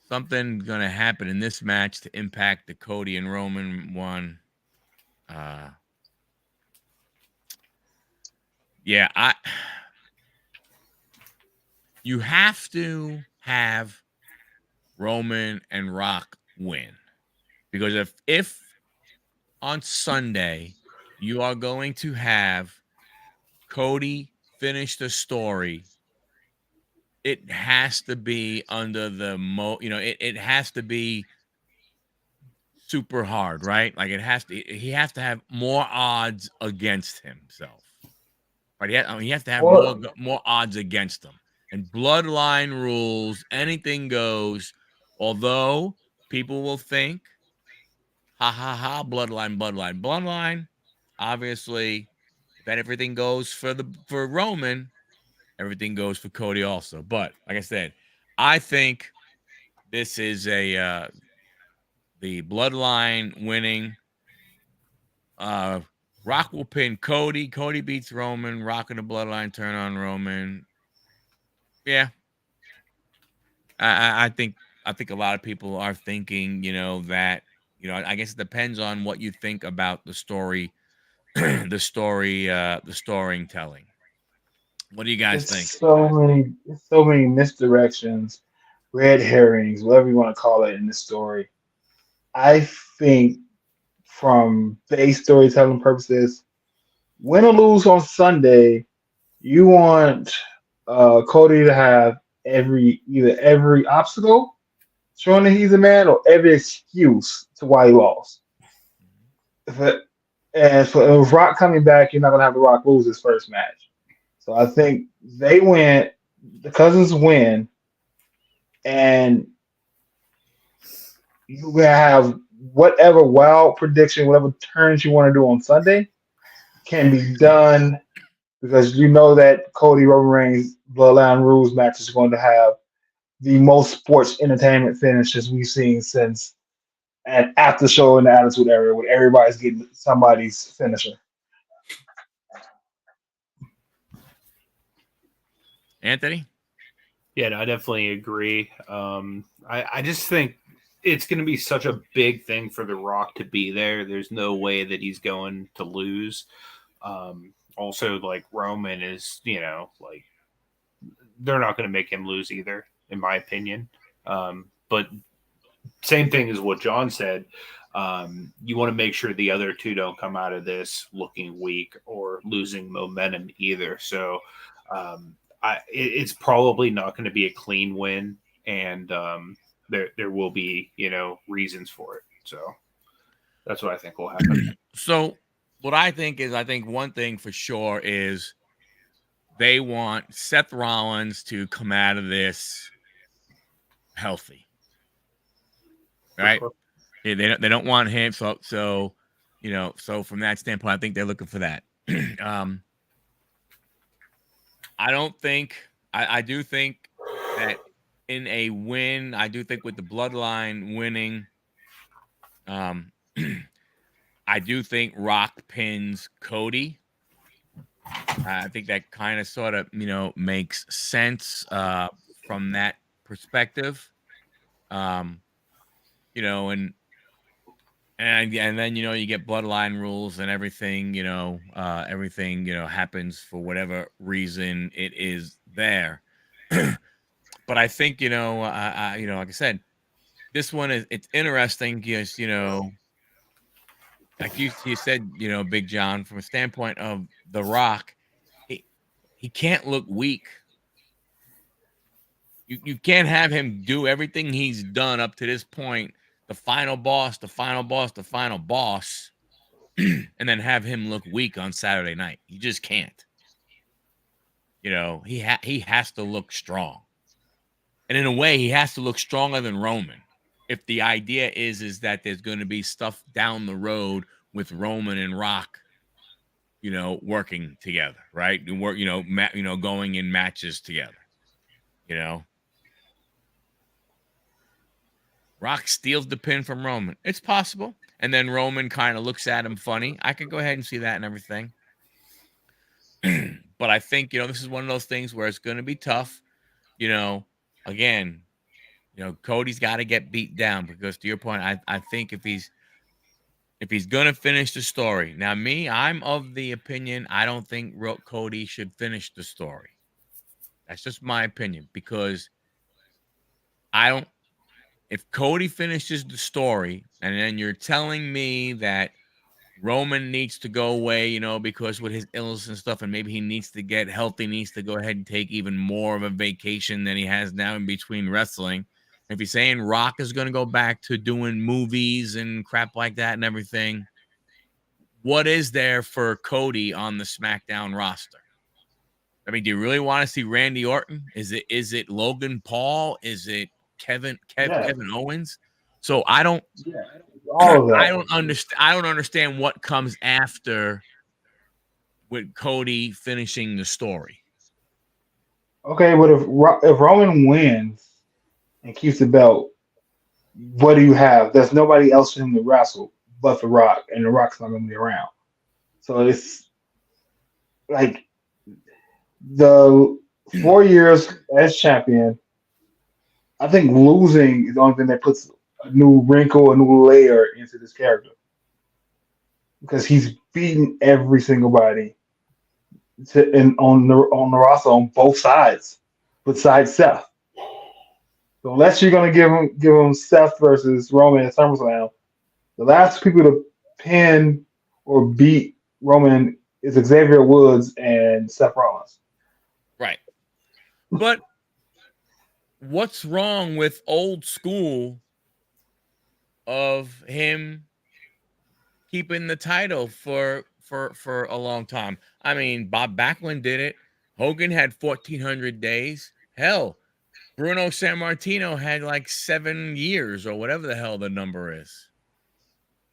Something going to happen in this match to impact the Cody and Roman one. You have to have Roman and Rock win, because if on Sunday you are going to have Cody finish the story, it has to be under the it has to be super hard, right? Like he has to have more odds against himself. Right? He has to have more odds against him. And bloodline rules, anything goes. Although people will think, bloodline. Obviously, that everything goes for Roman, everything goes for Cody also. But like I said, I think this is the bloodline winning. Rock will pin Cody. Cody beats Roman. Rock and the bloodline turn on Roman. Yeah. I think a lot of people are thinking, that, I guess it depends on what you think about the story, the storytelling. What do you guys think? So many misdirections, red herrings, whatever you want to call it in this story. I think from base storytelling purposes, win or lose on Sunday, you want Cody to have either every obstacle showing that he's a man or every excuse to why he lost. With Rock coming back, you're not gonna have the Rock lose his first match. So I think they win, the cousins win, and you're gonna have whatever wild prediction, whatever turns you want to do on Sunday can be done, because you know that Cody Roman Reigns Bloodline Rules match is going to have the most sports entertainment finishes we've seen since an after show in the Attitude Era, where everybody's getting somebody's finisher. Anthony? Yeah, no, I definitely agree. I just think it's going to be such a big thing for The Rock to be there. There's no way that he's going to lose. Also, like, Roman is, like, they're not going to make him lose either, in my opinion. But same thing as what John said. You want to make sure the other two don't come out of this looking weak or losing momentum either. So it's probably not going to be a clean win, and there will be, reasons for it. So that's what I think will happen. So what I think one thing for sure is they want Seth Rollins to come out of this healthy, right? They don't want him. So from that standpoint, I think they're looking for that. I do think that in a win, I do think with the bloodline winning, I do think Rock pins Cody. I think that kind of sort of, makes sense from that perspective. And then, you get bloodline rules and everything, everything, happens for whatever reason it is there. But I think, like I said, this one it's interesting because, like you said, Big John, from a standpoint of The Rock, he can't look weak. You can't have him do everything he's done up to this point, the final boss, and then have him look weak on Saturday night. You just can't. You know, he has to look strong. And in a way, he has to look stronger than Roman. If the idea is that there's going to be stuff down the road with Roman and Rock, you know, working together, right? And work, going in matches together. You know, Rock steals the pin from Roman. It's possible. And then Roman kind of looks at him funny. I could go ahead and see that and everything. But I think, this is one of those things where it's going to be tough. Again, Cody's got to get beat down because, to your point, I think if he's going to finish the story. Now, I'm of the opinion I don't think Cody should finish the story. That's just my opinion because if Cody finishes the story and then you're telling me that Roman needs to go away, because with his illness and stuff, and maybe he needs to get healthy, needs to go ahead and take even more of a vacation than he has now in between wrestling. If he's saying Rock is going to go back to doing movies and crap like that and everything, what is there for Cody on the SmackDown roster? I mean, do you really want to see Randy Orton? Is it Logan Paul? Is it Kevin Owens? So I don't understand what comes after with Cody finishing the story. Okay, but if Roman wins and keeps the belt, what do you have? There's nobody else for him to wrestle but The Rock, and The Rock's not going to be around. So it's like the 4 years as champion. I think losing is the only thing that puts a new wrinkle, a new layer into this character because he's beaten every single body on the roster on both sides, besides Seth. So unless you're gonna give him Seth versus Roman at SummerSlam, the last people to pin or beat Roman is Xavier Woods and Seth Rollins. Right, but what's wrong with old school of him keeping the title for a long time? I mean, Bob Backlund did it. Hogan had 1,400 days. Hell, Bruno Sammartino had like 7 years or whatever the hell the number is.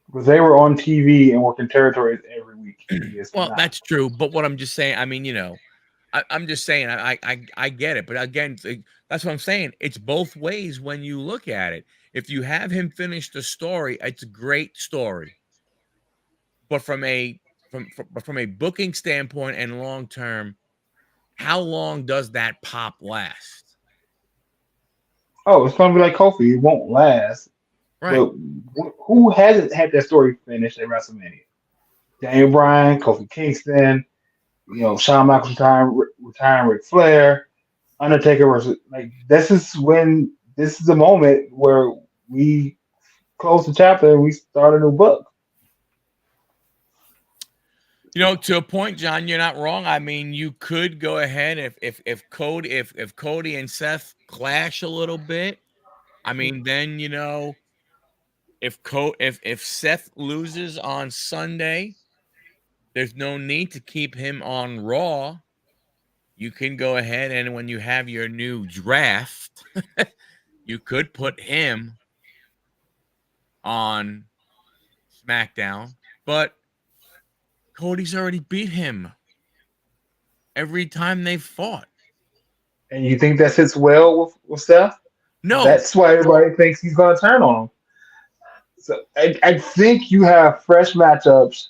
Because they were on TV and working territories every week. Well, that's true. But what I'm just saying, I mean, I'm just saying, I get it. But again, that's what I'm saying. It's both ways when you look at it. If you have him finish the story, it's a great story. But from a booking standpoint and long term, how long does that pop last? Oh, it's going to be like Kofi. It won't last. Right. But who hasn't had that story finished at WrestleMania? Daniel Bryan, Kofi Kingston, Shawn Michaels retiring Ric Flair, Undertaker versus this is the moment where we close the chapter and we start a new book. To a point, John, you're not wrong. I mean, you could go ahead if Cody and Seth clash a little bit. I mean, then if Seth loses on Sunday, there's no need to keep him on Raw. You can go ahead and when you have your new draft, you could put him on SmackDown, but Cody's already beat him every time they've fought. And you think that sits well with Seth? No. That's why everybody thinks he's going to turn on him. So I think you have fresh matchups,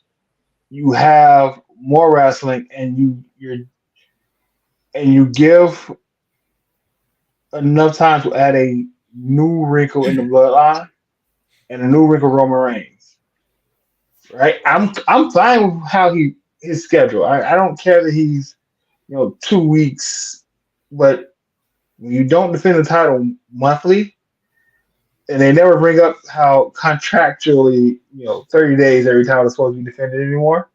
you have more wrestling, and you give enough time to add a new wrinkle in the bloodline and a new wrinkle Roman Reigns. Right? I'm fine with how his schedule. I don't care that he's 2 weeks, but when you don't defend the title monthly, and they never bring up how contractually 30 days every time it's supposed to be defended anymore.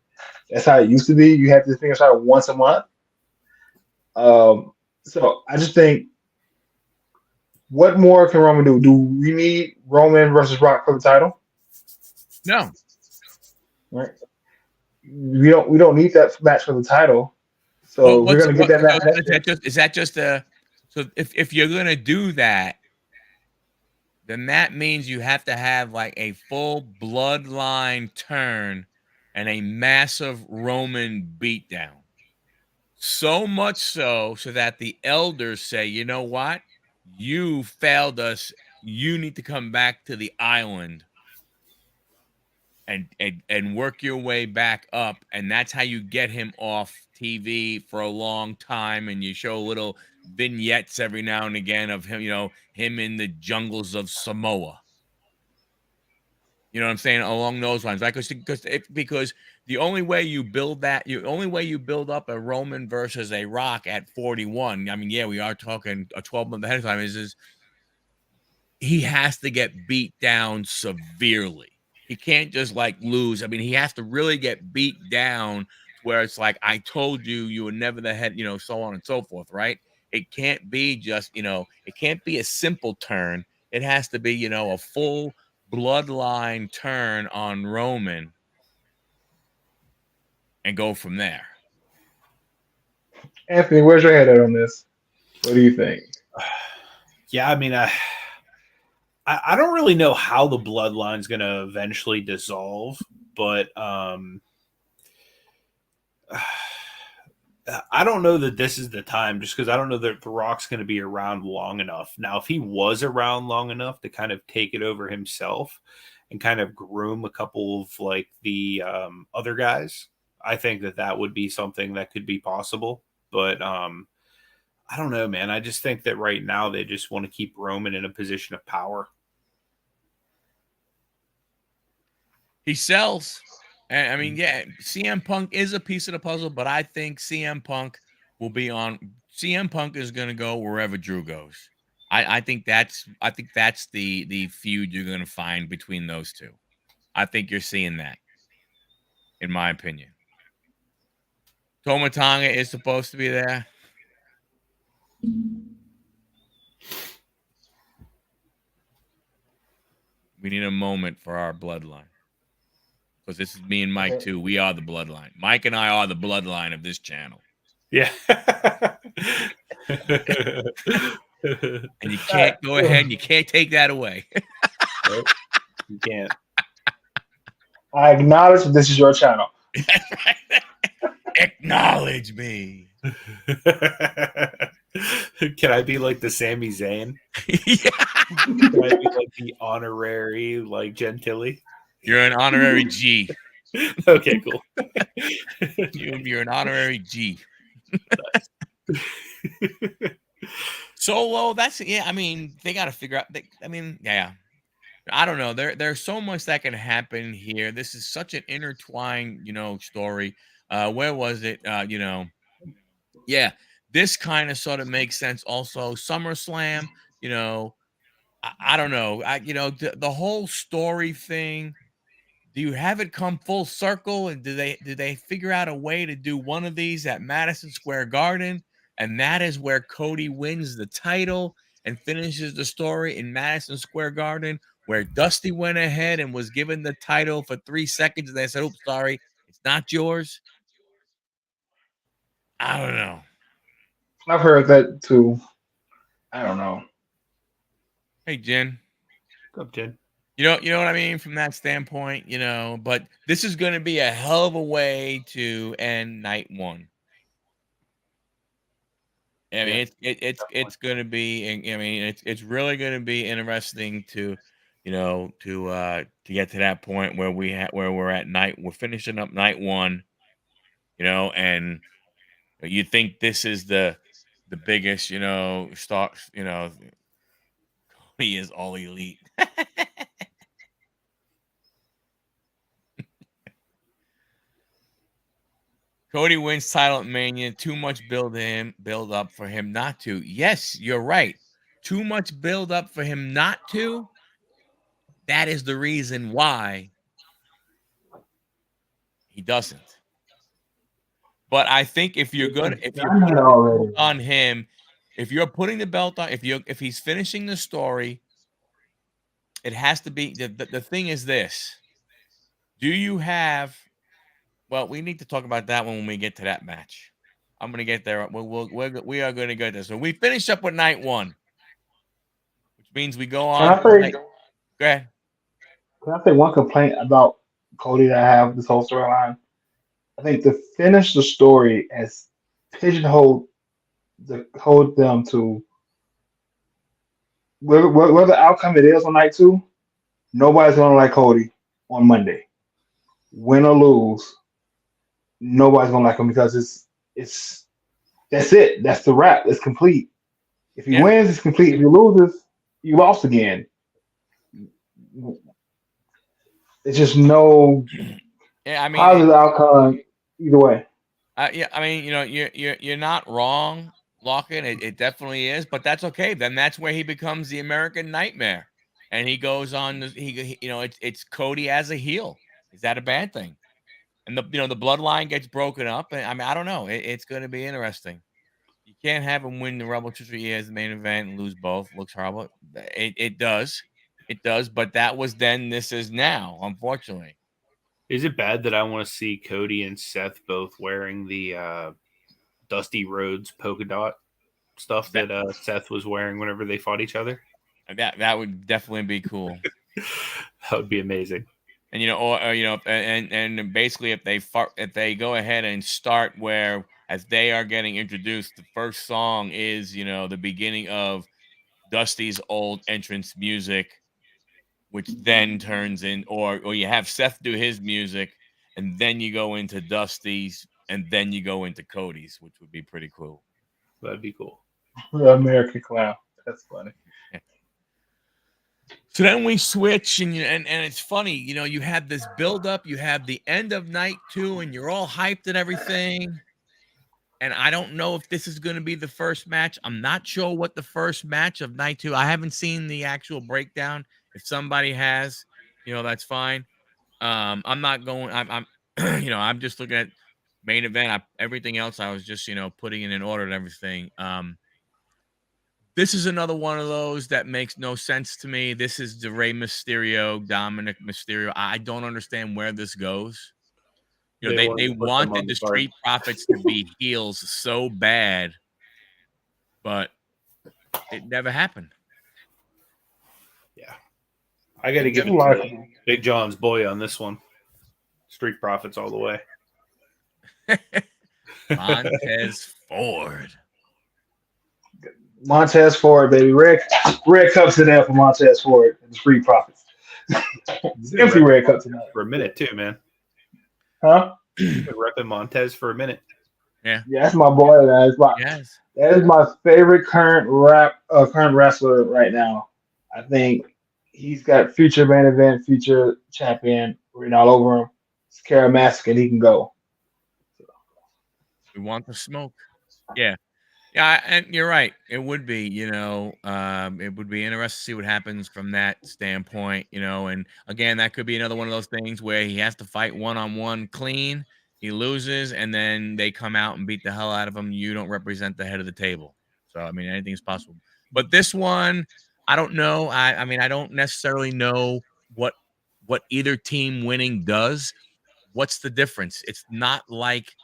That's how it used to be. You had to defend the title once a month. So I just think what more can Roman do? Do we need Roman versus Rock for the title? No. Right. We don't need that match for the title. So we're gonna get that match next year. Is that just a so if you're gonna do that, then that means you have to have like a full bloodline turn and a massive Roman beatdown. So much so that the elders say, you know what? You failed us. You need to come back to the island and work your way back up. And that's how you get him off TV for a long time. And you show little vignettes every now and again of him, him in the jungles of Samoa. You know what I'm saying? Along those lines, right? Because the only way you build up a Roman versus a Rock at 41. I mean, yeah, we are talking a 12-month ahead of time. Is he has to get beat down severely. He can't just like lose. I mean, he has to really get beat down where it's like, I told you, you were never the head, so on and so forth, right? It can't be just, it can't be a simple turn. It has to be, a full bloodline turn on Roman and go from there. Anthony, where's your head at on this? What do you think? Yeah, I mean, I don't really know how the bloodline's going to eventually dissolve, but I don't know that this is the time, just because I don't know that The Rock's going to be around long enough. Now, if he was around long enough to kind of take it over himself and kind of groom a couple of like the other guys, I think that would be something that could be possible. But I don't know, man. I just think that right now they just want to keep Roman in a position of power. He sells. I mean, yeah, CM Punk is a piece of the puzzle, but I think CM Punk is going to go wherever Drew goes. I think that's the feud you're going to find between those two. I think you're seeing that, in my opinion. Toma Tonga is supposed to be there. We need a moment for our bloodline. Because this is me and Mike, too. We are the bloodline. Mike and I are the bloodline of this channel. Yeah. And you can't go ahead and you can't take that away. Nope, you can't. I acknowledge that this is your channel. That's right. Acknowledge me. Can I be like the Sami Zayn? Yeah. Can I be like the honorary, like Gentili? You're an honorary G. Okay, cool. You're an honorary G. Solo, I mean, they got to figure out. Yeah. I don't know. There's so much that can happen here. This is such an intertwined, story. Where was it? Yeah, this kind of sort of makes sense. Also, SummerSlam, I don't know. The whole story thing. Do you have it come full circle? And do they figure out a way to do one of these at Madison Square Garden? And that is where Cody wins the title and finishes the story in Madison Square Garden, where Dusty went ahead and was given the title for 3 seconds. And they said, oops, sorry, it's not yours. I don't know. I've heard that too. I don't know. Hey, Jen. What's up, Jen? You know what I mean from that standpoint, but this is going to be a hell of a way to end night one. I mean, it's going to be. I mean, it's really going to be interesting to, to get to that point where we're at night. We're finishing up night one, and you think this is the biggest, stock, he is all elite. Cody wins title at Mania. Too much build up for him not to. Yes, you're right. Too much build up for him not to. That is the reason why he doesn't. But I think if you're going on him, if you're putting the belt on, if he's finishing the story, it has to be the thing is this. Do you have? Well, we need to talk about that when we get to that match. I'm going to get there. We are going to get there. So we finish up with night 1, which means we go Can on. I say? Go ahead. Can I say one complaint about Cody that I have this whole storyline? I think to finish the story as pigeonholed hold them to whatever the outcome it is on night 2. Nobody's gonna like Cody on Monday. Win or lose, nobody's gonna like him because it's that's it. That's the wrap. It's complete. If he wins, it's complete. If he loses, you lost again. It's just no positive outcome either way. Yeah, I mean, you're not wrong, Locken. It definitely is, but that's okay. Then that's where he becomes the American Nightmare, and he goes on. It's Cody as a heel. Is that a bad thing? And the bloodline gets broken up, and I mean, I don't know. It's going to be interesting. You can't have him win the Rumble 2 3 years, the main event, and lose both. Looks horrible. It does. But that was then. This is now. Unfortunately. Is it bad that I want to see Cody and Seth both wearing the Dusty Rhodes polka dot stuff that Seth was wearing whenever they fought each other? That would definitely be cool. That would be amazing. And and basically if they go ahead and start where as they are getting introduced, the first song is the beginning of Dusty's old entrance music, which then turns in, or you have Seth do his music, and then you go into Dusty's, and then you go into Cody's, which would be pretty cool. That'd be cool. American Clown. That's funny. Yeah. So then we switch, and it's funny, you have this build up, you have the end of night 2, and you're all hyped and everything. And I don't know if this is going to be the first match. I'm not sure what the first match of night 2. I haven't seen the actual breakdown. If somebody has, that's fine. I'm not going. I'm I'm just looking at main event. Everything else, I was just putting it in order and everything. This is another one of those that makes no sense to me. This is the Rey Mysterio, Dominic Mysterio. I don't understand where this goes. They wanted the Street Profits to be heels so bad, but it never happened. Yeah. I got to give it to Big John's boy on this one. Street Profits all the way. Montez Ford. Montez Ford, baby. Red cups in there for Montez Ford and the Street Profits. Empty red cups in there. For a minute, too, man. Huh? Been repping Montez for a minute. Yeah. Yeah, that's my boy. That is my favorite current wrestler right now. I think he's got future main event, future champion written all over him. It's charismatic and he can go. We want the smoke. Yeah. Yeah, and you're right. It would be, it would be interesting to see what happens from that standpoint, and again, that could be another one of those things where he has to fight one-on-one clean, he loses, and then they come out and beat the hell out of him. You don't represent the head of the table. So, I mean, anything's possible. But this one, I don't know. I mean, I don't necessarily know what either team winning does. What's the difference? It's not like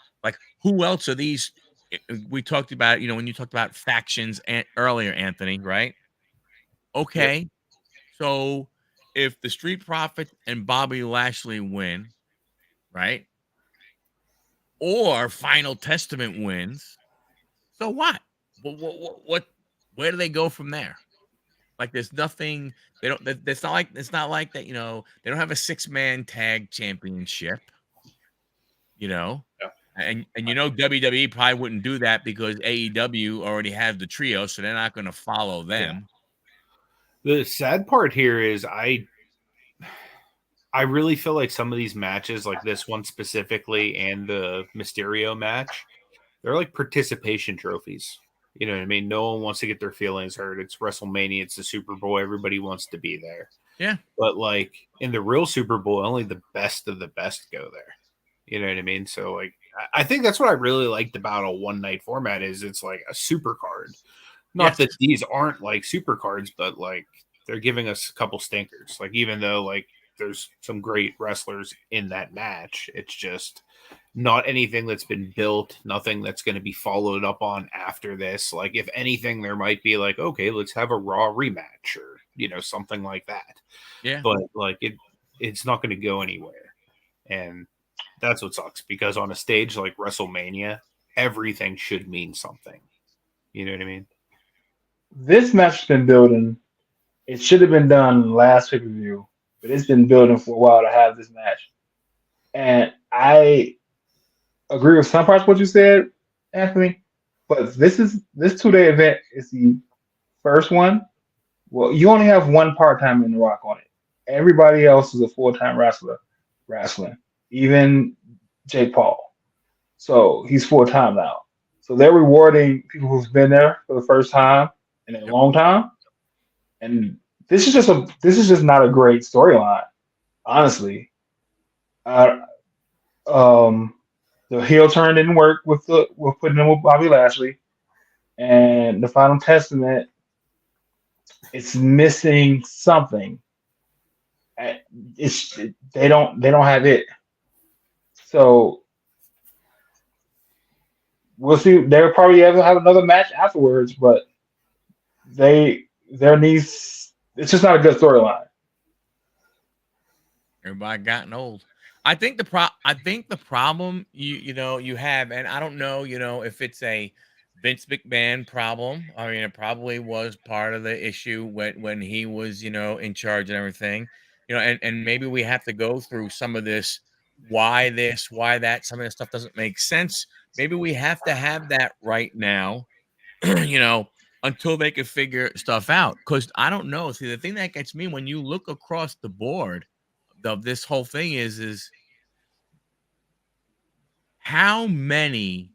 who else are these? We talked about, when you talked about factions earlier, Anthony, right? Okay. Yep. So if the Street Profits and Bobby Lashley win, right? Or Final Testament wins, so what? What where do they go from there? Like there's nothing, it's not like that, they don't have a 6-man tag championship, Yeah. And WWE probably wouldn't do that because AEW already has the trio, so they're not going to follow them. Yeah. The sad part here is I really feel like some of these matches, like this one specifically and the Mysterio match, they're like participation trophies. You know what I mean? No one wants to get their feelings hurt. It's WrestleMania. It's the Super Bowl. Everybody wants to be there. Yeah. But like in the real Super Bowl, only the best of the best go there. You know what I mean? So like, I think that's what I really liked about a one-night format is it's like a super card. Not that these aren't like super cards, but like they're giving us a couple stinkers. Like even though like there's some great wrestlers in that match, it's just not anything that's been built, nothing that's going to be followed up on after this. Like if anything, there might be like, okay, let's have a Raw rematch or something like that. Yeah. But like it's not going to go anywhere. And that's what sucks, because on a stage like WrestleMania, everything should mean something. You know what I mean? This match has been building. It should have been done last pay-per-view, but it's been building for a while to have this match. And I agree with some parts of what you said, Anthony, but this 2-day event is the first one. Well, you only have one part-time in the Rock on it. Everybody else is a full-time wrestler wrestling, even Jake Paul. So he's full-time now. So they're rewarding people who've been there for the first time in a long time. And this is just not a great storyline, honestly. The heel turn didn't work with putting him with Bobby Lashley, and the Final Testament, it's missing something. They don't have it. So we'll see. They'll probably have another match afterwards, but there needs. It's just not a good storyline. Everybody gotten old. I think the problem you have, and I don't know, if it's a Vince McMahon problem. I mean, it probably was part of the issue when he was, in charge and everything. And maybe we have to go through some of this, why this, why that, some of this stuff doesn't make sense. Maybe we have to have that right now, until they can figure stuff out. Because I don't know. See, the thing that gets me when you look across the board of this whole thing is how many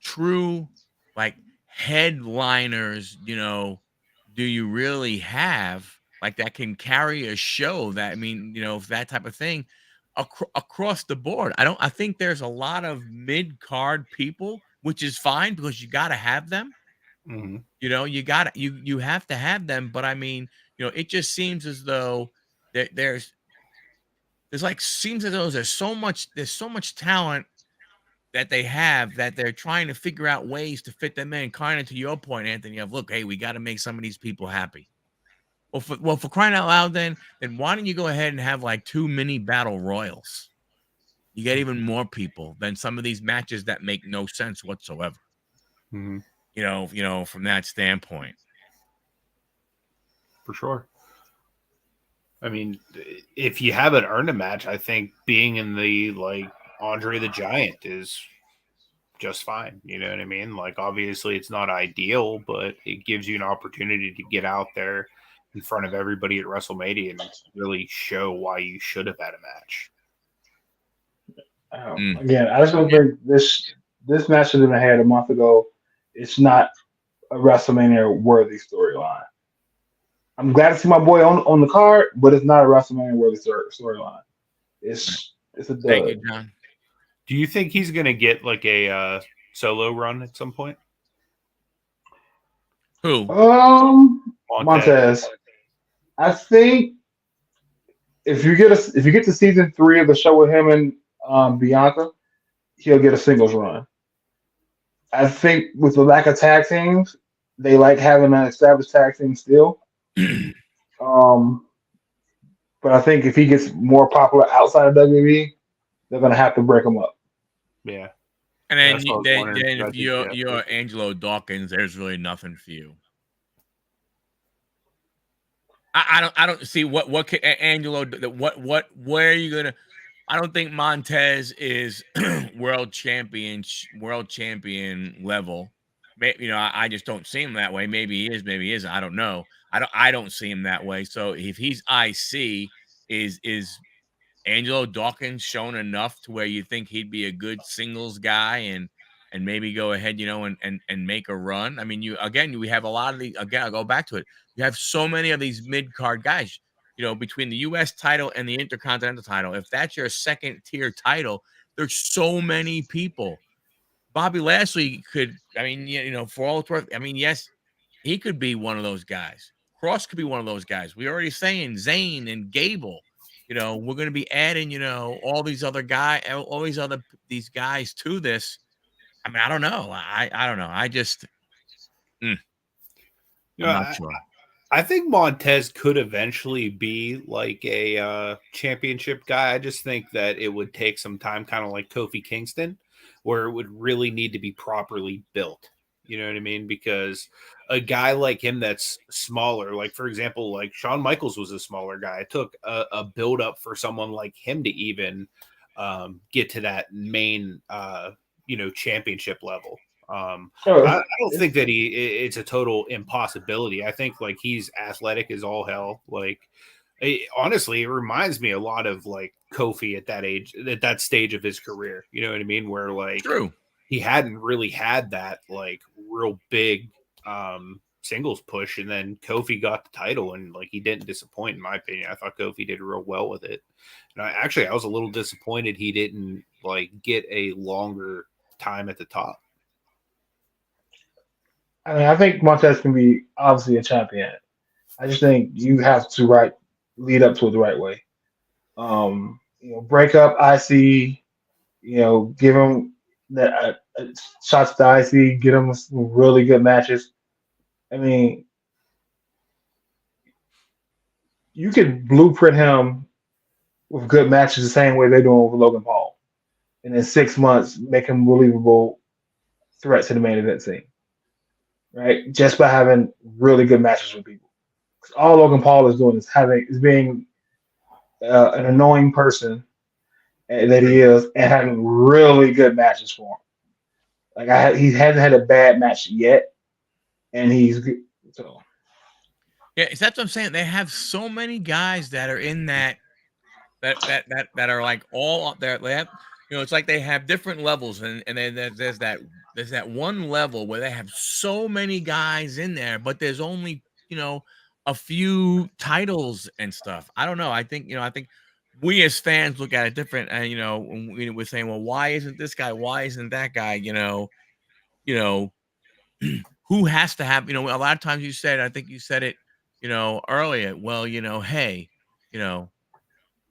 true like headliners, do you really have like that can carry a show that, that type of thing across the board. I think there's a lot of mid-card people, which is fine because you got to have them. Mm-hmm. You have to have them, but I mean, it just seems as though there's like seems as though there's so much talent that they have that they're trying to figure out ways to fit them in. Kind of to your point, Anthony, of look, hey, we got to make some of these people happy. Well, for crying out loud, then why don't you go ahead and have like 2 mini battle royals? You get even more people than some of these matches that make no sense whatsoever. Mm-hmm. From that standpoint. For sure. I mean, if you haven't earned a match, I think being in the like Andre the Giant is just fine. You know what I mean? Like, obviously it's not ideal, but it gives you an opportunity to get out there in front of everybody at WrestleMania and really show why you should have had a match. Again, I just don't think this match should have been had a month ago. It's not a WrestleMania worthy storyline. I'm glad to see my boy on the card, but it's not a WrestleMania worthy storyline. It's a dud. Thank you, John. Do you think he's going to get like a solo run at some point? Who? Montez. I think if you get to season 3 of the show with him and Bianca, he'll get a singles run. I think with the lack of tag teams, they like having an established tag team still. But I think if he gets more popular outside of WWE, they're gonna have to break him up. Yeah. And then if you're Angelo Dawkins, there's really nothing for you. I don't see what can Angelo where are you gonna? I don't think Montez is world champion level. I just don't see him that way. Maybe he is, maybe he isn't. I don't know. I don't see him that way. So if he's IC, is Angelo Dawkins shown enough to where you think he'd be a good singles guy and maybe go ahead, and make a run? I mean, we have a lot of these. Again, I'll go back to it. You have so many of these mid-card guys, between the U.S. title and the Intercontinental title. If that's your second-tier title, there's so many people. Bobby Lashley could, for all it's worth, yes, He could be one of those guys. Cross could be one of those guys. We're already saying Zayn and Gable. You know, we're going to be adding, you know, all these other guys, all these guys to this. I mean, I don't know. I don't know. I just, I'm not sure. I think Montez could eventually be like a championship guy. I just think that it would take some time, kind of like Kofi Kingston, where it would really need to be properly built. You know what I mean? Because a guy like him that's smaller, like for example, like Shawn Michaels was a smaller guy. It took a build up for someone like him to even get to that main, championship level. I don't think that it's a total impossibility. I think like he's athletic as all hell. Like honestly, it reminds me a lot of like Kofi at that age, at that stage of his career. You know what I mean? Where like True. He hadn't really had that like real big singles push, and then Kofi got the title, and like he didn't disappoint in my opinion. I thought Kofi did real well with it, and I was a little disappointed he didn't like get a longer time at the top. I mean, I think Montez can be obviously a champion. I just think you have to lead up to it the right way. Break up IC. Give him the shots to IC. Get him some really good matches. I mean, you could blueprint him with good matches the same way they're doing with Logan Paul, and in 6 months make him believable threat to the main event scene. Right, just by having really good matches with people. All Logan Paul is doing is being an annoying person that he is, and having really good matches for him. Like he hasn't had a bad match yet, and he's good. So yeah, that's what I'm saying. They have so many guys that are in that are like all up there. They have, it's like they have different levels, and then there's that one level where they have so many guys in there, but there's only a few titles and stuff. I don't know. I think we as fans look at it different, and when we're saying, well, why isn't this guy? Why isn't that guy? Who has to have? A lot of times you said, I think you said it, earlier. Well, hey,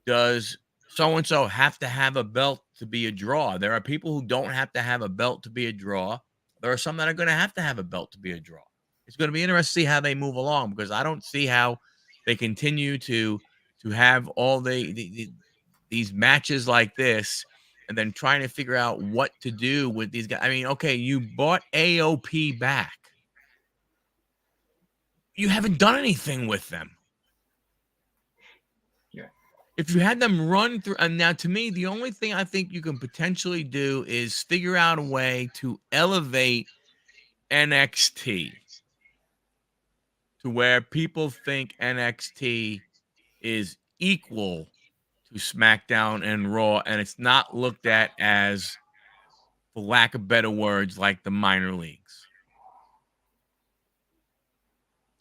does so-and-so have to have a belt to be a draw? There are people who don't have to have a belt to be a draw. There are some that are going to have a belt to be a draw. It's going to be interesting to see how they move along, because I don't see how they continue to have all these matches like this and then trying to figure out what to do with these guys. I mean, okay, you bought AOP back. You haven't done anything with them. If you had them run through, and now to me, the only thing I think you can potentially do is figure out a way to elevate NXT to where people think NXT is equal to SmackDown and Raw, and it's not looked at as, for lack of better words, like the minor leagues.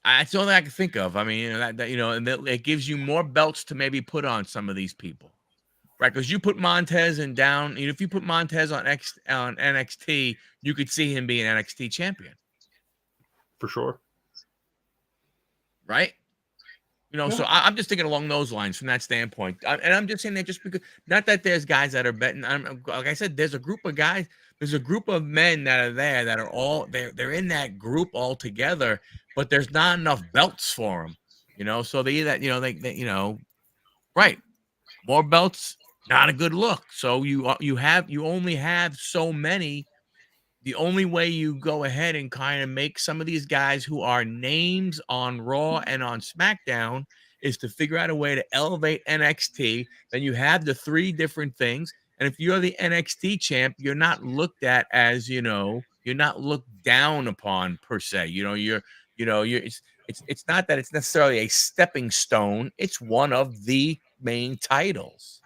That's all that I can think of. I mean, and it gives you more belts to maybe put on some of these people, right? Because you put Montez down. If you put Montez on NXT, you could see him being NXT champion for sure, right? So I'm just thinking along those lines from that standpoint, and I'm just saying that just because, not that there's guys that are betting. Like I said, there's a group of guys. There's a group of men that are there that are all they're in that group all together. But there's not enough belts for them, so they right, more belts, not a good look. So you only have so many. The only way you go ahead and kind of make some of these guys who are names on Raw and on SmackDown is to figure out a way to elevate NXT. Then you have the three different things, and if you're the NXT champ, you're not looked at as you're not looked down upon per se. It's not that it's necessarily a stepping stone. It's one of the main titles.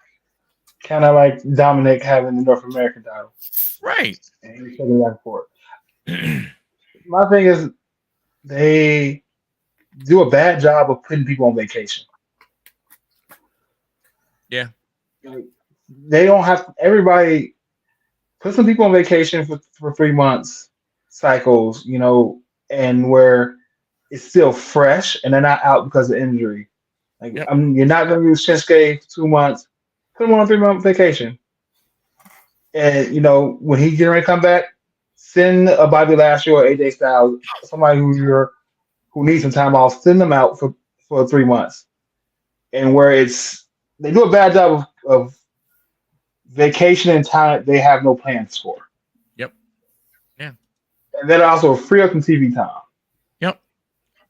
Kind of like Dominic having the North American title. Right. And he's taking back for it. My thing is they do a bad job of putting people on vacation. Yeah. They don't have everybody put some people on vacation for 3 months cycles, and where is still fresh and they're not out because of injury. Like Yep. you're not going to use Shinsuke for 2 months. Put him on a 3-month vacation. And when he get ready to come back, send a Bobby Lashley or AJ Styles, somebody who needs some time off, send them out for 3 months. And where they do a bad job of vacation and time they have no plans for. Yep. Yeah. And then also free up some TV time. Yep.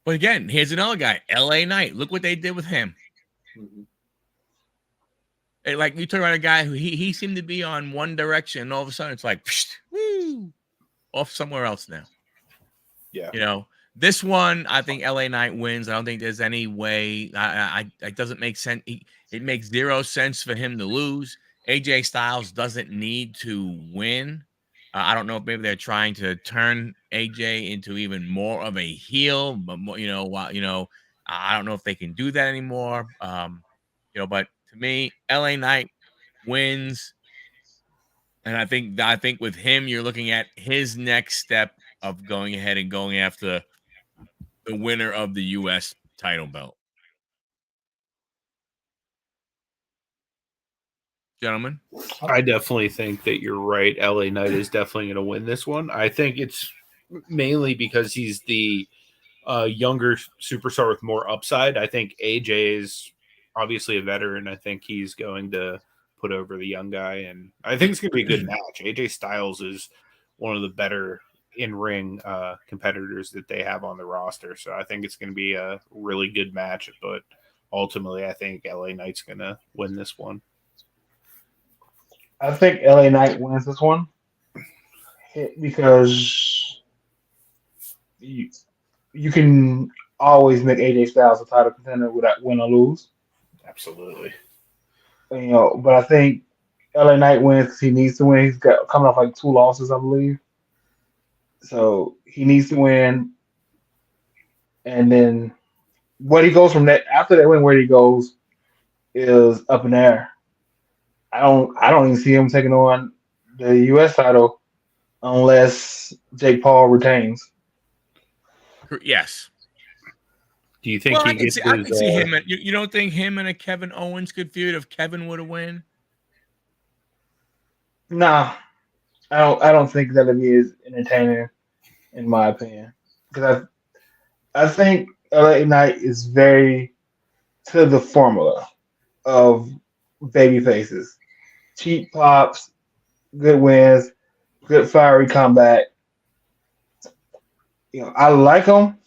But again, here's another guy, LA Knight. Look what they did with him. Mm-hmm. Like you talk about a guy who he seemed to be on one direction, and all of a sudden it's like, woo, off somewhere else now. Yeah. This one, I think LA Knight wins. I don't think there's any way. It doesn't make sense. It makes zero sense for him to lose. AJ Styles doesn't need to win. I don't know if maybe they're trying to turn AJ into even more of a heel, but I don't know if they can do that anymore. But to me, LA Knight wins, and I think with him, you're looking at his next step of going ahead and going after the winner of the U.S. title belt. Gentlemen, I definitely think that you're right. LA Knight is definitely going to win this one. I think it's mainly because he's the younger superstar with more upside. I think AJ is obviously a veteran. I think he's going to put over the young guy, and I think it's going to be a good match. AJ Styles is one of the better in-ring competitors that they have on the roster, so I think it's going to be a really good match, but ultimately I think LA Knight's going to win this one. I think LA Knight wins this one because you can always make AJ Styles a title contender without win or lose. Absolutely. But I think LA Knight wins because he needs to win. He's got coming off like 2 losses, I believe. So he needs to win. And then what he goes from that after that win, where he goes is up in the air. I don't even see him taking on the US title unless Jake Paul retains. yes. Do you think I he gets can see him. You don't think him and a Kevin Owens could feud if Kevin would have win? Nah, I don't think that'll be as entertaining, in my opinion. Because I think LA Knight is very to the formula of baby faces. Cheap pops, good wins, good fiery comeback. I like him,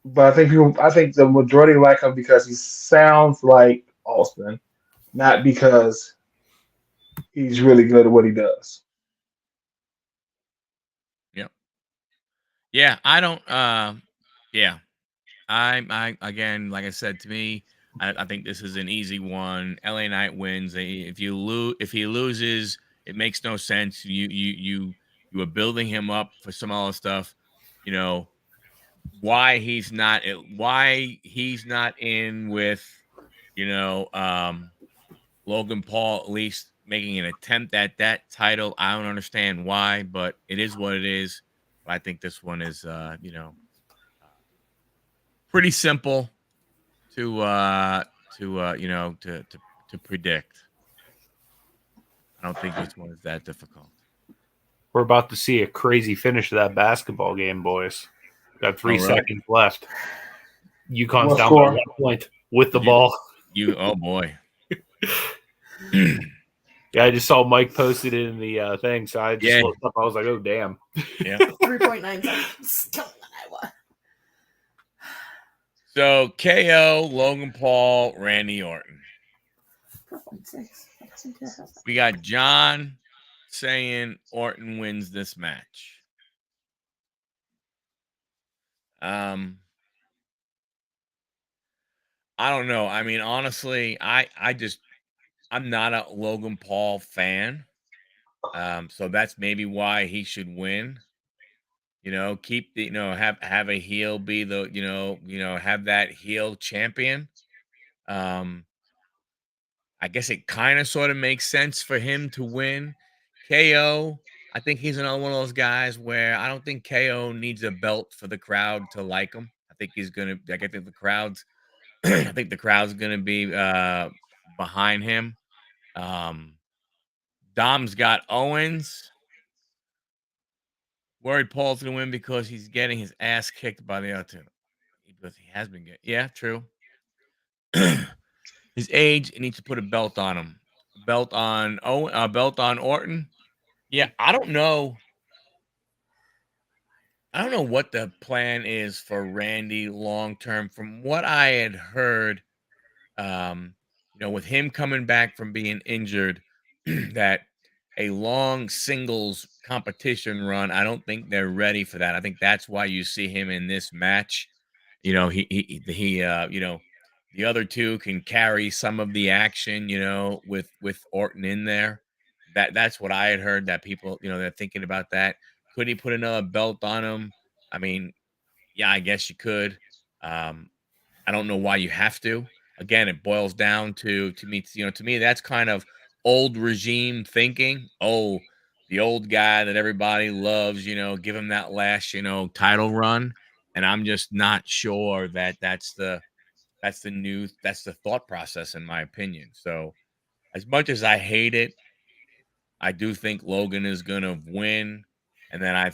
but I think the majority like him because he sounds like Austin, not because he's really good at what he does. Yep. Yeah, I don't. Yeah, I again, like I said, to me, I think this is an easy one. LA Knight wins. If he loses, it makes no sense. You are building him up for some other stuff. Why he's not in with Logan Paul at least making an attempt at that title. I don't understand why, but it is what it is. But I think this one is pretty simple to predict. I don't think this one is that difficult. We're about to see a crazy finish of that basketball game, boys. Got 3 seconds left. UConn's down by 1 point with the ball. Oh boy. Yeah, I just saw Mike posted it in the thing, so I just looked up. I was like, "Oh, damn!" Yeah. 3.9 seconds. So KO, Logan Paul, Randy Orton. 4.6. We got John saying Orton wins this match. I don't know. I mean, honestly, I'm not a Logan Paul fan. So that's maybe why he should win. Keep the have a heel be the have that heel champion. I guess it kind of sort of makes sense for him to win. KO, I think he's another one of those guys where I don't think KO needs a belt for the crowd to like him. I think he's gonna. Like, I think the crowd's. I think the crowd's gonna be behind him. Dom's got Owens. Worried Paul's gonna win because he's getting his ass kicked by the other two. Because he has been getting. Yeah, true. His age, he needs to put a belt on him. Belt on belt on Orton. Yeah, I don't know. I don't know what the plan is for Randy long term. From what I had heard, with him coming back from being injured, that a long singles competition run, I don't think they're ready for that. I think that's why you see him in this match. The other two can carry some of the action, with Orton in there. That's what I had heard, that people, they're thinking about that. Could he put another belt on him? I mean, yeah, I guess you could. I don't know why you have to. Again, it boils down to me, to me, that's kind of old regime thinking. Oh, the old guy that everybody loves, give him that last, title run. And I'm just not sure that that's the thought process, in my opinion. So as much as I hate it, I do think Logan is gonna win. And then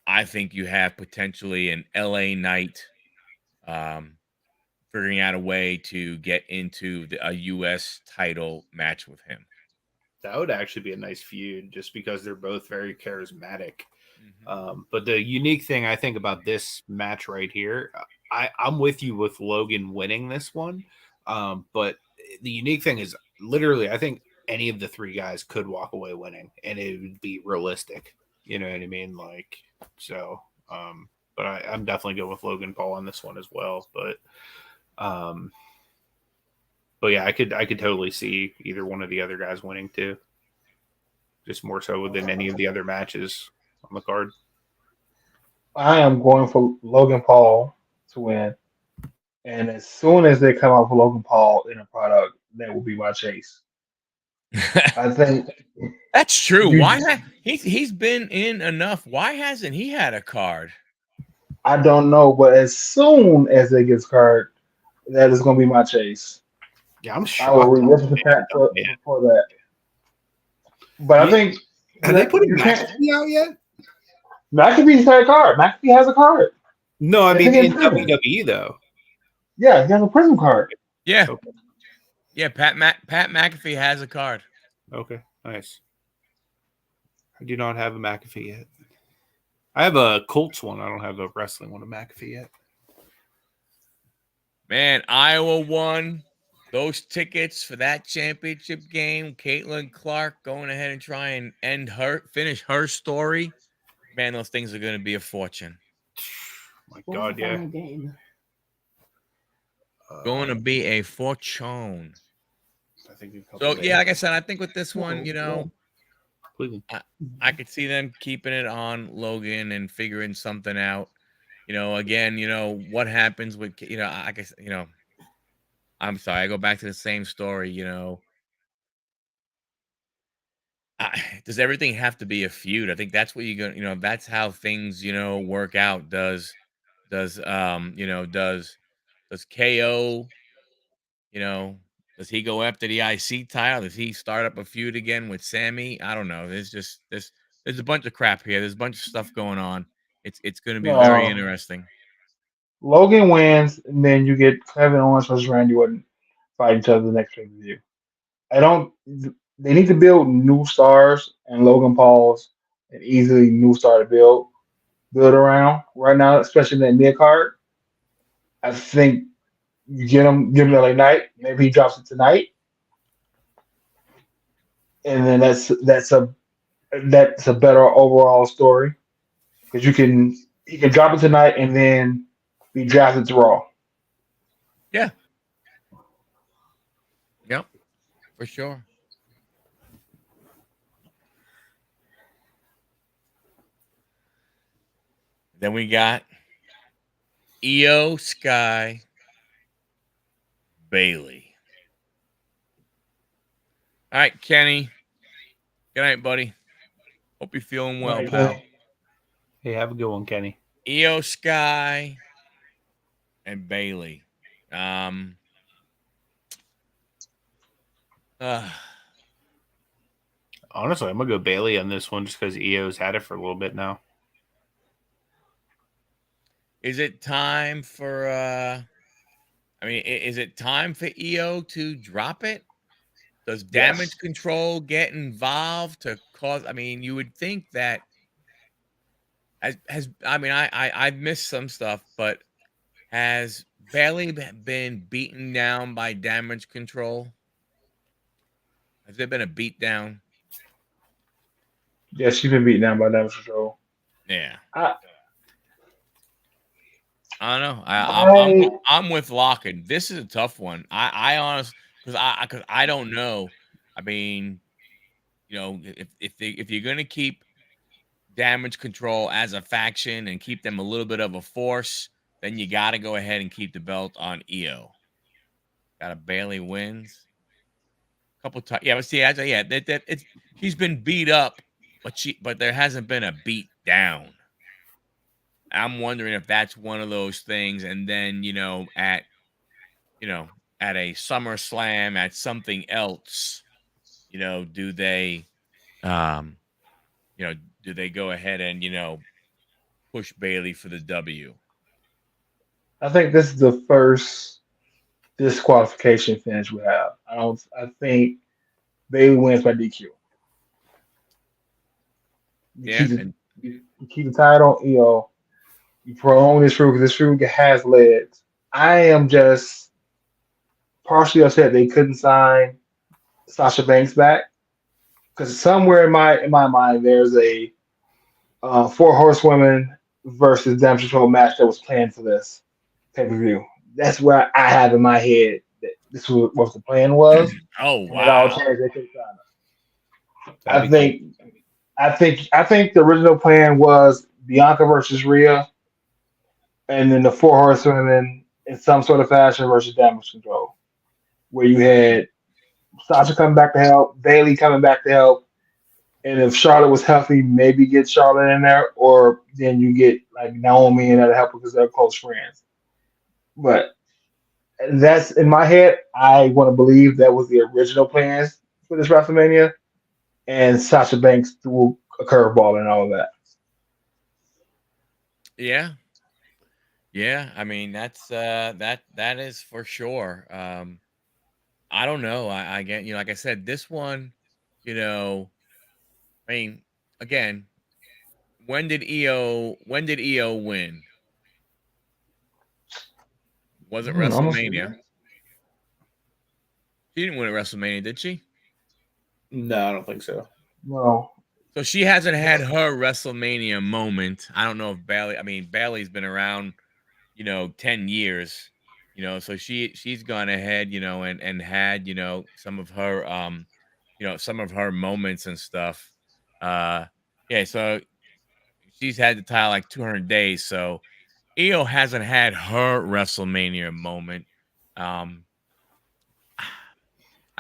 I think you have potentially an LA Knight figuring out a way to get into a US title match with him. That would actually be a nice feud, just because they're both very charismatic. Mm-hmm. But the unique thing I think about this match right here, I'm with you with Logan winning this one. But the unique thing is, literally, I think any of the three guys could walk away winning, and it would be realistic. You know what I mean? But I'm definitely going with Logan Paul on this one as well. But yeah, I could totally see either one of the other guys winning too. Just more so than any of the other matches on the card. I am going for Logan Paul to win. And as soon as they come out with Logan Paul in a product, that will be my chase. I think That's true. you. He's been in enough? Why hasn't he had a card? I don't know, but as soon as it gets card, that is going to be my chase. Yeah, I'm I will shocked. re-listen to Pat for that. But I think Have they put a you can't. McAfee out yet? McAfee's had a card. McAfee has a card. No, I I mean think in in prison. WWE though. Yeah, he has a prison card. Yeah. Okay. Yeah, Pat McAfee has a card. Okay, nice. I do not have a McAfee yet. I have a Colts one. I don't have a wrestling one of McAfee yet. Man, Iowa won those tickets for that championship game. Caitlin Clark going ahead and try and finish her story. Man, those things are going to be a fortune. My God, yeah. Game. Going to be a fortune. I think So yeah, like I said, I think with this one, Cleveland. I could see them keeping it on Logan and figuring something out. Again, what happens with, I guess, I'm sorry, I go back to the same story, does everything have to be a feud? I think that's what you're going to, that's how things, work out. Does KO, does he go after the IC title? Does he start up a feud again with Sami? I don't know. There's a bunch of crap here. There's a bunch of stuff going on. It's going to be very interesting. Logan wins, and then you get Kevin Owens versus Randy Orton fight each other the next pay-per-view. They need to build new stars, and Logan Paul's an easily new star to build around right now, especially in that mid card. I think you give him LA Knight. Maybe he drops it tonight, and then that's a better overall story because he can drop it tonight and then be drafted to Raw. Yeah. Yep. For sure. Then we got Io Sky Bailey. All right, Kenny. Good night, buddy. Hope you're feeling well, Right, pal. Hey, have a good one, Kenny. Io Sky and Bailey. Honestly, I'm gonna go Bailey on this one just because EO's had it for a little bit now. Is it time for is it time for EO to drop it? Does damage control get involved to cause? I mean, you would think that I've missed some stuff, but has Bailey been beaten down by damage control? Has there been a beat down? Yeah, she's been beaten down by damage control. Yeah. I I don't know. I I'm with Locken. This is a tough one. I honestly, because I don't know. I mean, if you're gonna keep damage control as a faction and keep them a little bit of a force, then you got to go ahead and keep the belt on EO. Got a Bailey wins. Couple times, yeah. But see, that it's she's been beat up, but there hasn't been a beat down. I'm wondering if that's one of those things. And then at a SummerSlam, at something else, do they do they go ahead and push Bailey for the W? think this is the first disqualification finish we have. I think Bailey wins by DQ. Yeah, You keep the title on EO. You prolong this feud because this feud has legs. I am just partially upset they couldn't sign Sasha Banks back because somewhere in my mind there's a four horsewomen versus Damage Control match that was planned for this pay-per-view. That's where I have in my head that this was what the plan was. Oh And it all wow! changed. They couldn't sign her. I think the original plan was Bianca versus Rhea, and then the four horsewomen in some sort of fashion versus Damage Control, where you had Sasha coming back to help, Bailey coming back to help, and if Charlotte was healthy, maybe get Charlotte in there, or then you get like Naomi and that help because they're close friends. But that's in my head. I want to believe that was the original plans for this WrestleMania, and Sasha Banks threw a curveball and all of that. Yeah. I mean, that's that is for sure. I don't know. I get like I said, this one, I mean, again, when did EO win? Was it WrestleMania? She didn't win at WrestleMania, did she? No, I don't think so. No. So she hasn't had her WrestleMania moment. I don't know if Bailey's been around, 10 years, so she's gone ahead, and had, some of her, some of her moments and stuff. Yeah, so she's had the title like 200 days. So EO hasn't had her WrestleMania moment. I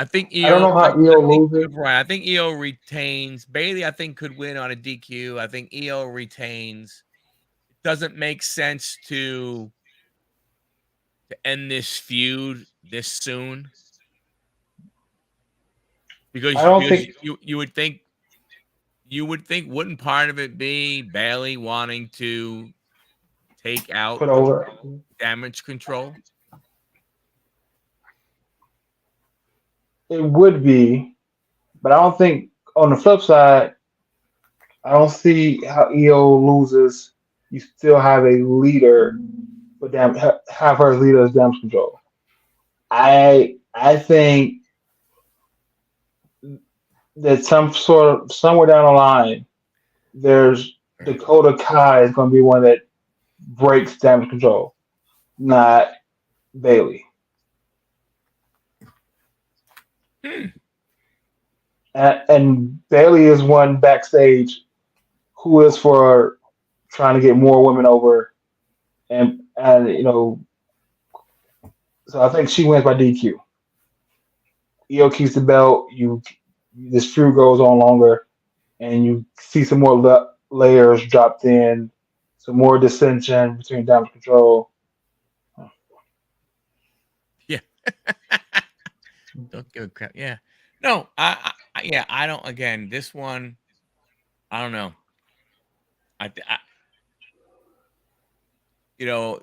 think EO. I don't know how EO loses. Right. I think EO retains. Bailey, I think, could win on a DQ. I think EO retains. It doesn't make sense to end this feud this soon because I don't think you would think wouldn't part of it be Bailey wanting to take out put over. Damage Control? It would be, but I don't think on the flip side, I don't see how EO loses. You still have a leader, but have her leader as Damage Control. I think that somewhere down the line, there's Dakota Kai is going to be one that breaks Damage Control, not Bailey. And Bailey is one backstage who is for trying to get more women over, and so I think she wins by DQ. EO keeps the belt. This feud goes on longer, and you see some more layers dropped in, some more dissension between Damage Control. Yeah. Don't give a crap. Yeah. No, yeah, I don't. Again, this one, I don't know. I you know,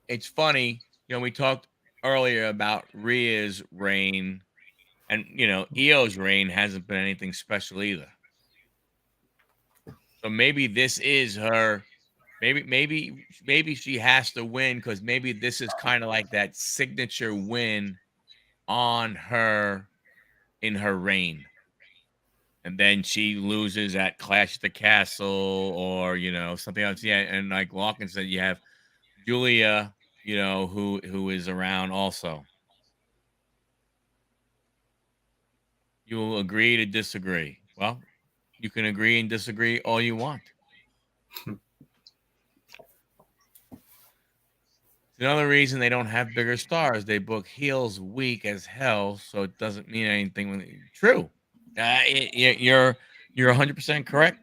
it's funny. We talked earlier about Rhea's reign, and Io's reign hasn't been anything special either. So maybe this is her. Maybe she has to win because maybe this is kind of like that signature win on her in her reign. And then she loses at Clash at the Castle or, something else. Yeah. And like Lawkins said, you have Julia, who is around also. You'll agree to disagree. Well, you can agree and disagree all you want. Another reason they don't have bigger stars. They book heels weak as hell, so it doesn't mean anything. True. You're 100% correct,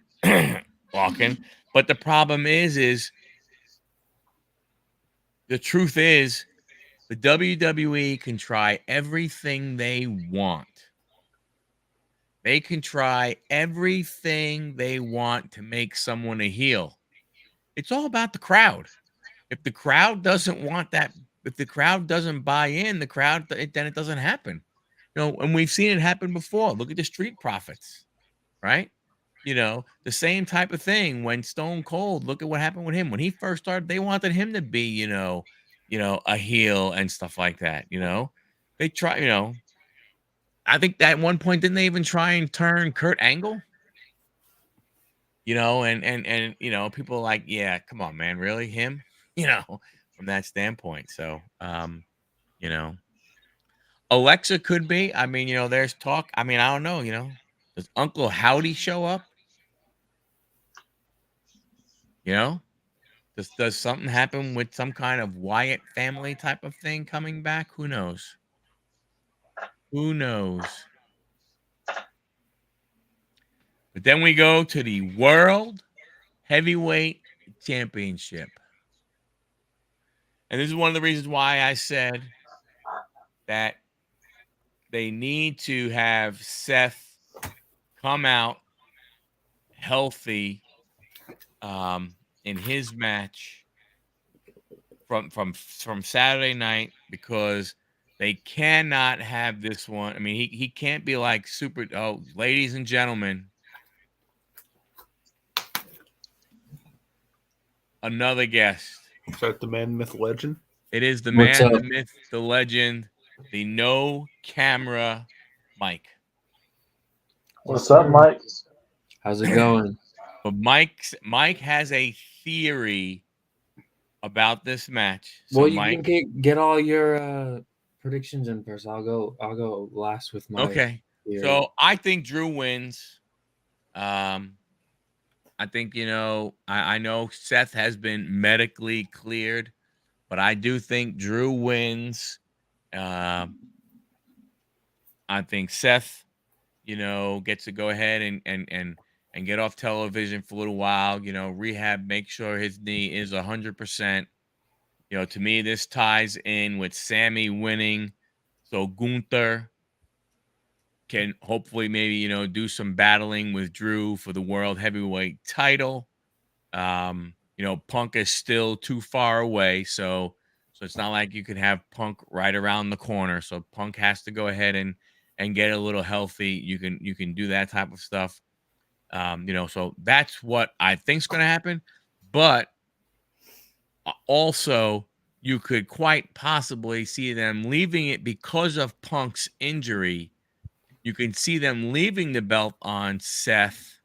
Walken. But the problem is the truth is the WWE can try everything they want. They can try everything they want to make someone a heel. It's all about the crowd. If the crowd doesn't want that, if the crowd doesn't buy in, then it doesn't happen. And we've seen it happen before. Look at the Street Profits, right? The same type of thing when Stone Cold, look at what happened with him. When he first started, they wanted him to be, a heel and stuff like that, They try, I think at one point, didn't they even try and turn Kurt Angle? And people are like, yeah, come on, man, really? Him? From that standpoint. So, Alexa could be. I mean, there's talk. I mean, I don't know, does Uncle Howdy show up? Does something happen with some kind of Wyatt family type of thing coming back? Who knows? Who knows? But then we go to the World Heavyweight Championship. And this is one of the reasons why I said that they need to have Seth come out healthy in his match from Saturday night, because they cannot have this one. I mean, he can't be like ladies and gentlemen, another guest. Is that the man, myth, legend? It is the What's man, up? the myth, the legend, the no camera Mike. What's up, Mike? How's it going? But Mike has a theory about this match. So Well, you Mike, can get all your predictions in first. I'll go last with my okay. theory. So I think Drew wins. I think, I know Seth has been medically cleared, but I do think Drew wins. I think Seth, gets to go ahead and get off television for a little while, rehab, make sure his knee is 100%. To me, this ties in with Sami winning. So Gunther can hopefully maybe, do some battling with Drew for the World Heavyweight title. Punk is still too far away. So it's not like you can have Punk right around the corner. So Punk has to go ahead and get a little healthy. You can do that type of stuff. So that's what I think is going to happen. But also, you could quite possibly see them leaving it because of Punk's injury. You can see them leaving the belt on Seth.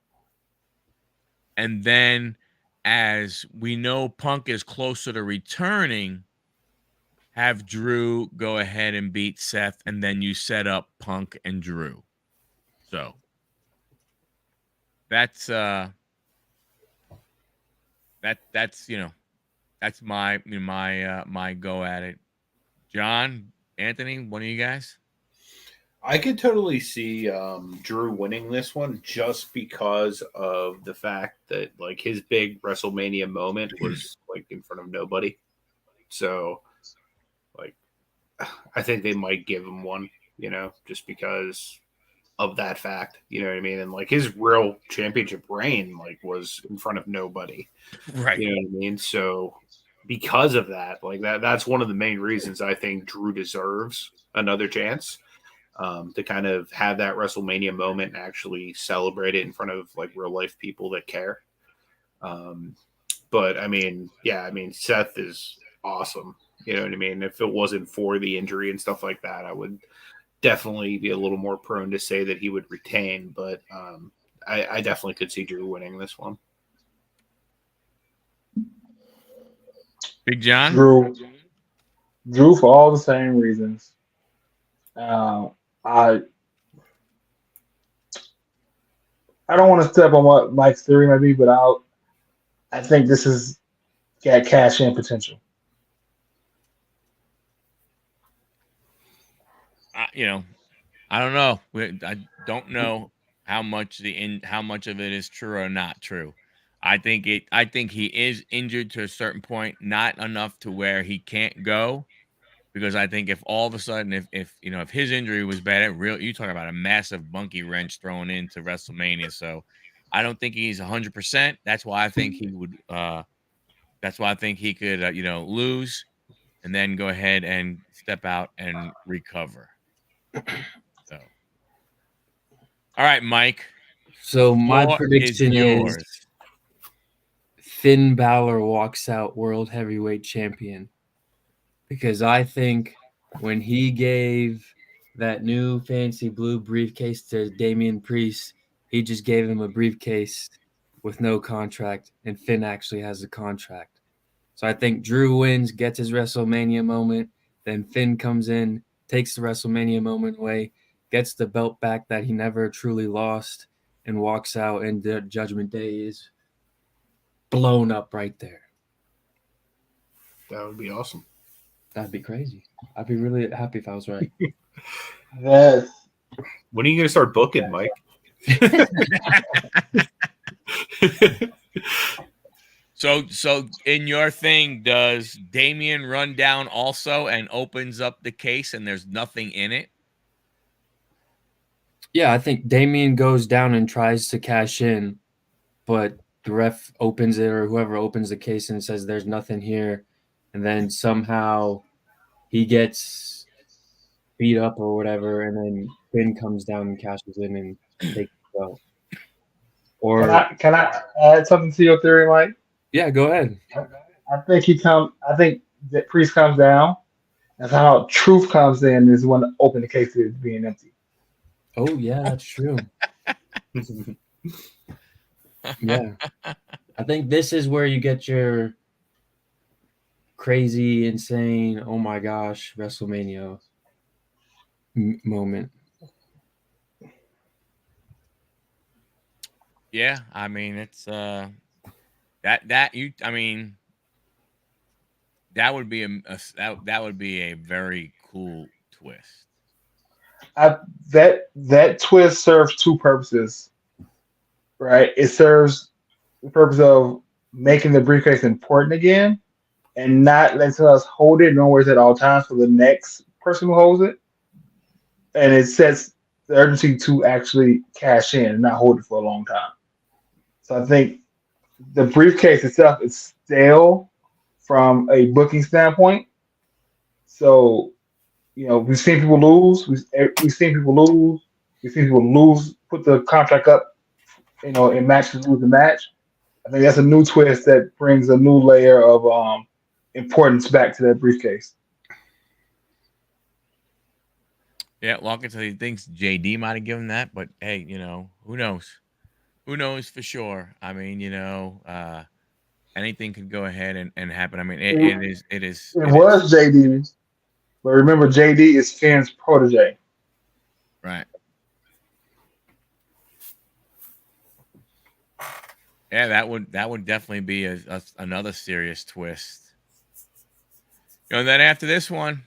And then, as we know, Punk is closer to returning, have Drew go ahead and beat Seth, and then you set up Punk and Drew. So that's that's my go at it. John, Anthony, one of you guys? I could totally see Drew winning this one just because of the fact that like his big WrestleMania moment was like in front of nobody. So like I think they might give him one, just because of that fact. You know what I mean? And like his real championship reign like was in front of nobody. Right. You know what I mean? So because of that, like that's one of the main reasons I think Drew deserves another chance. To kind of have that WrestleMania moment and actually celebrate it in front of like real life people that care. But I mean, Seth is awesome. You know what I mean? If it wasn't for the injury and stuff like that, I would definitely be a little more prone to say that he would retain. But I definitely could see Drew winning this one. Big John? Drew for all the same reasons. I don't want to step on what Mike's theory might be, but I think this has got cash in potential. I don't know. I don't know how much of it is true or not true. I think he is injured to a certain point, not enough to where he can't go. Because I think if all of a sudden, if his injury was bad, you talk about a massive monkey wrench thrown into WrestleMania. So I don't think he's 100%. That's why I think he would. That's why I think he could, lose and then go ahead and step out and recover. So, all right, Mike. So my prediction is Finn Balor walks out World Heavyweight Champion. Because I think when he gave that new fancy blue briefcase to Damian Priest, he just gave him a briefcase with no contract, and Finn actually has a contract. So I think Drew wins, gets his WrestleMania moment, then Finn comes in, takes the WrestleMania moment away, gets the belt back that he never truly lost, and walks out, and the Judgment Day is blown up right there. That would be awesome. That'd be crazy. I'd be really happy if I was right. Yes. When are you going to start booking, Mike? So in your thing, does Damian run down also and opens up the case and there's nothing in it? Yeah, I think Damian goes down and tries to cash in, but the ref opens it, or whoever opens the case, and says there's nothing here. And then somehow he gets beat up or whatever, and then Finn comes down and cashes in and takes the belt. Or can I add something to your theory, Mike? Yeah, go ahead. I think that Priest comes down, and how Truth comes in is when the open the case is being empty. Oh yeah, that's true. Yeah, I think this is where you get your crazy, insane, oh my gosh, WrestleMania moment. Yeah, I mean it's that would be that would be a very cool twist. That twist serves two purposes, right? It serves the purpose of making the briefcase important again, and not letting us hold it nowhere at all times for the next person who holds it, and it sets the urgency to actually cash in and not hold it for a long time. So I think the briefcase itself is stale from a booking standpoint. So, we've seen people lose. We've seen people lose. We've seen people lose, put the contract up, in matches, lose the match. I think that's a new twist that brings a new layer of importance back to that briefcase. Yeah, Lockett said he thinks JD might have given that, but hey, who knows? Who knows for sure? I mean, anything could go ahead and happen. I mean, it was JD, but remember, JD is Finn's protege. Right. Yeah, that would definitely be another serious twist. And then after this one,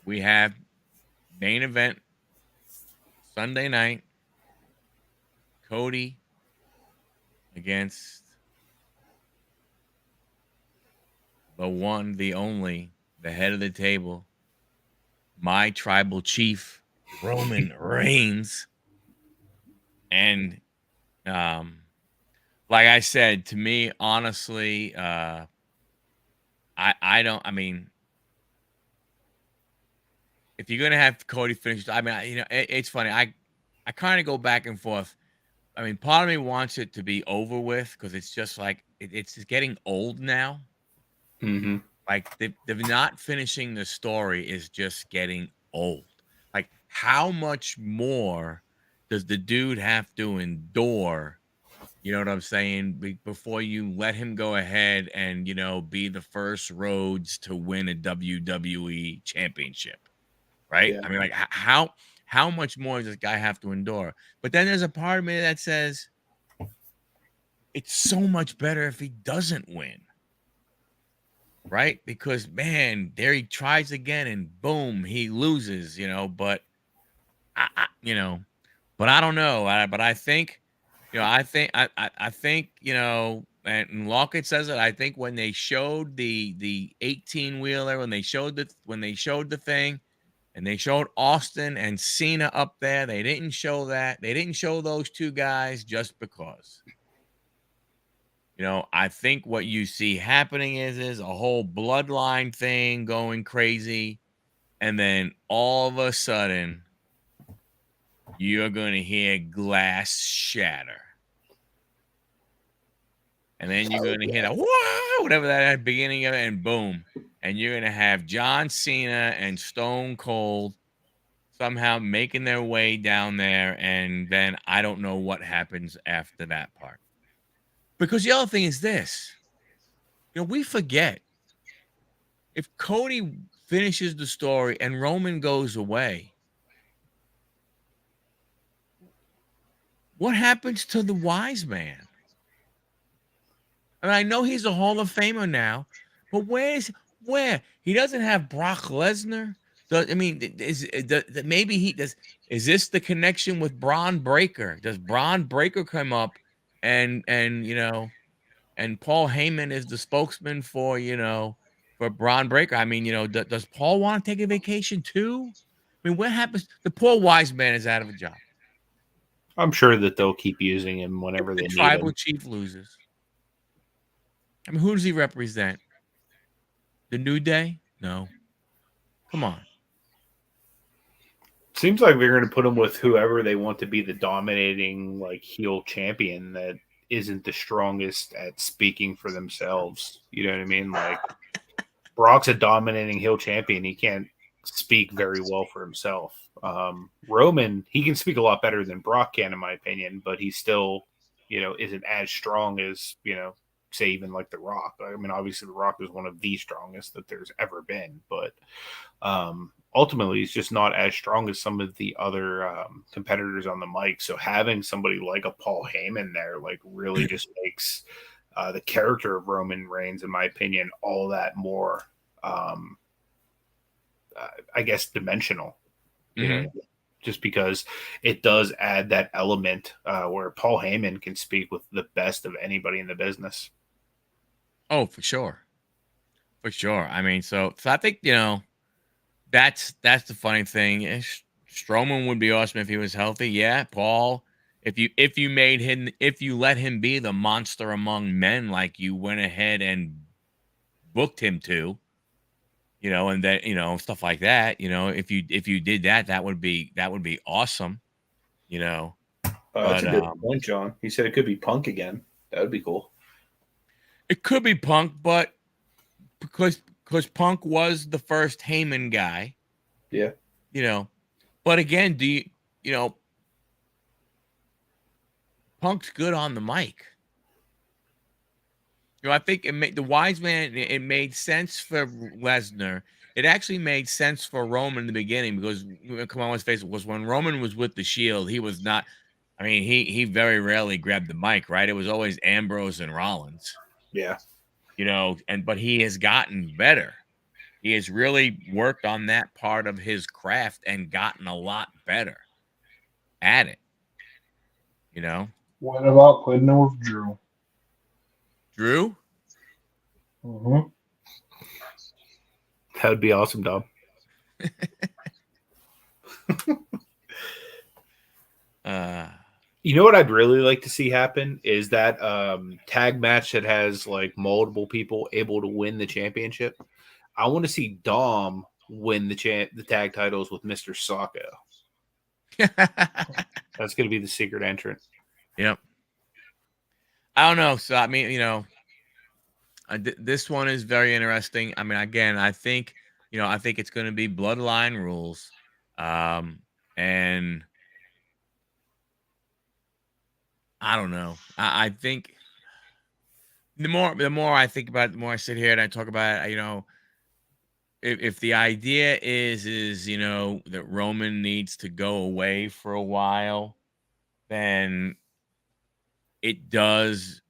we have main event Sunday night. Cody against the one, the only, the head of the table, my tribal chief, Roman Reigns. And like I said, to me, honestly, I mean, if you're gonna have Cody finish, I mean, it's funny. I kind of go back and forth. I mean, part of me wants it to be over with because it's just like it's just getting old now. Mm-hmm. Like they're not finishing the story is just getting old. Like, how much more does the dude have to endure? You know what I'm saying? Before you let him go ahead and, be the first Rhodes to win a WWE championship, right? Yeah. I mean, like, how much more does this guy have to endure? But then there's a part of me that says it's so much better if he doesn't win, right? Because, man, there he tries again and boom, he loses, but but I don't know. But I think, I think, and Lockett says it. I think when they showed the 18-wheeler, when they showed the thing, and they showed Austin and Cena up there, they didn't show that. They didn't show those two guys just because. I think what you see happening is a whole bloodline thing going crazy, and then all of a sudden, you're going to hear glass shatter. And then you're going to hear that, whoa, whatever that beginning of it, and boom. And you're going to have John Cena and Stone Cold somehow making their way down there. And then I don't know what happens after that part. Because the other thing is this. We forget. If Cody finishes the story and Roman goes away, what happens to the wise man? I mean, I know he's a Hall of Famer now, but where? He doesn't have Brock Lesnar. Maybe he does? Is this the connection with Braun Breaker? Does Braun Breaker come up, and Paul Heyman is the spokesman for for Braun Breaker? I mean, does Paul want to take a vacation too? I mean, what happens? The poor wise man is out of a job. I'm sure that they'll keep using him whenever The they need tribal him. chief loses. I mean, who does he represent? The New Day? No. Come on. Seems like they're going to put him with whoever they want to be the dominating heel champion that isn't the strongest at speaking for themselves. You know what I mean? Like Brock's a dominating heel champion. He can't speak very well for himself. Roman, he can speak a lot better than Brock can, in my opinion, but he still, isn't as strong as, say even like The Rock. I mean, obviously The Rock is one of the strongest that there's ever been, but ultimately he's just not as strong as some of the other competitors on the mic. So having somebody like a Paul Heyman there, really just makes the character of Roman Reigns, in my opinion, all that more, I guess, dimensional. Just because it does add that element where Paul Heyman can speak with the best of anybody in the business. Oh, for sure. For sure. I mean, so I think, that's the funny thing. Strowman would be awesome if he was healthy. Yeah, Paul, if you let him be the monster among men like you went ahead and booked him to, and then, stuff like that, if you did that, that would be awesome, That's a good point, John. He said it could be Punk again. That would be cool. It could be Punk, but because Punk was the first Heyman guy. Yeah. But again, Punk's good on the mic. I think the wise man, it made sense for Lesnar. It actually made sense for Roman in the beginning because, come on, let's face it, was when Roman was with the Shield, he was not, I mean, he very rarely grabbed the mic, right? It was always Ambrose and Rollins. Yeah. But he has gotten better. He has really worked on that part of his craft and gotten a lot better at it. You know? What about putting him with Drew? Drew? Mm-hmm. That would be awesome, Dom. You know what I'd really like to see happen is that tag match that has like multiple people able to win the championship. I want to see Dom win the tag titles with Mr. Socko. That's going to be the secret entrant. Yep. I don't know. So I mean, you know, this one is very interesting. I mean, again, I think it's going to be bloodline rules, and I don't know. I think the more I think about it, the more I sit here and I talk about it, you know, if the idea is you know that Roman needs to go away for a while, then it does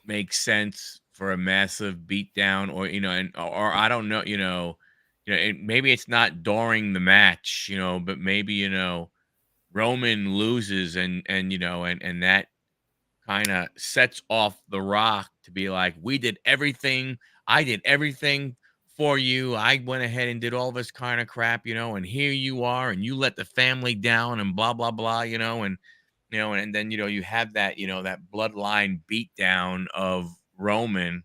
make sense for a massive beatdown, or you know, or I don't know, maybe it's not during the match, you know, but maybe you know Roman loses and you know and that kind of sets off The Rock to be like, we did everything. I did everything for you. I went ahead and did all this kind of crap, you know, and here you are, and you let the family down and blah, blah, blah, you know, and then, you know, you have that, you know, that bloodline beatdown of Roman,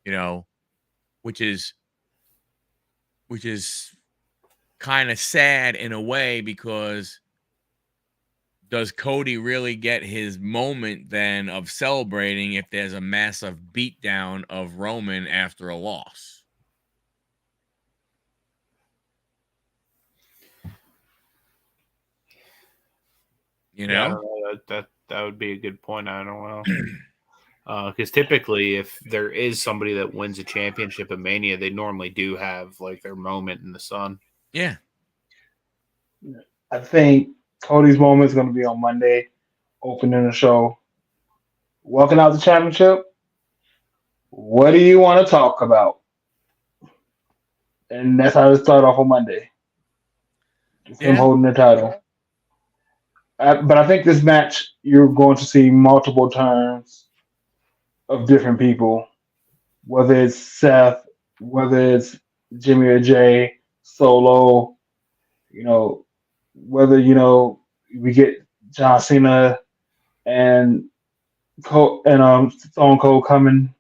you know, which is kind of sad in a way because does Cody really get his moment then of celebrating if there's a massive beatdown of Roman after a loss? You know? Yeah, I don't know. That would be a good point. I don't know. Because typically, if there is somebody that wins a championship at Mania, they normally do have like their moment in the sun. Yeah. I think Cody's moment is going to be on Monday, opening the show. Walking out the championship. What do you want to talk about? And that's how it started off on Monday. It's him holding the title. But I think this match, you're going to see multiple turns of different people, whether it's Seth, whether it's Jimmy or Jay, Solo, you know, whether, you know, we get John Cena and Stone Cold coming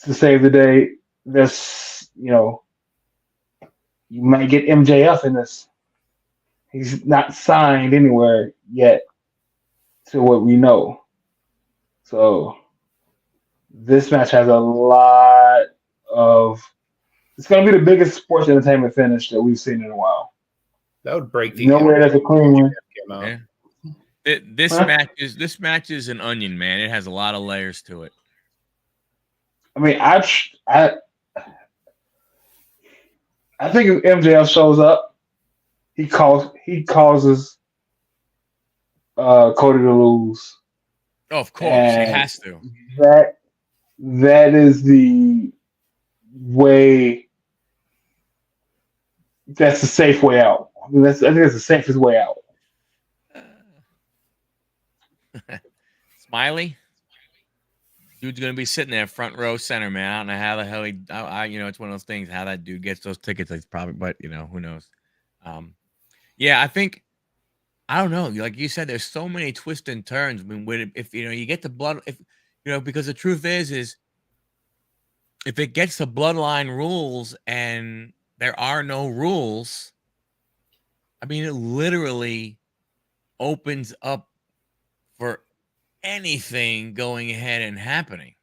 to save the day. This, you know, you might get MJF in this. He's not signed anywhere yet to what we know. So this match has a lot of. It's going to be the biggest sports entertainment finish that we've seen in a while. That would break the. Nowhere that's a clean one. Yeah. This match is an onion, man. It has a lot of layers to it. I mean, I think if MJF shows up, he causes Cody to lose. Oh, of course, he has to. That is the way. That's the safe way out. I think that's the safest way out. Smiley, dude's gonna be sitting there front row center, man. I don't know how the hell you know, it's one of those things. How that dude gets those tickets, it's probably, but you know, who knows? Yeah, I think. I don't know. Like you said, there's so many twists and turns. I mean, if you know, you get the blood, if you know, because the truth is if it gets the bloodline rules and there are no rules, I mean, it literally opens up for anything going ahead and happening.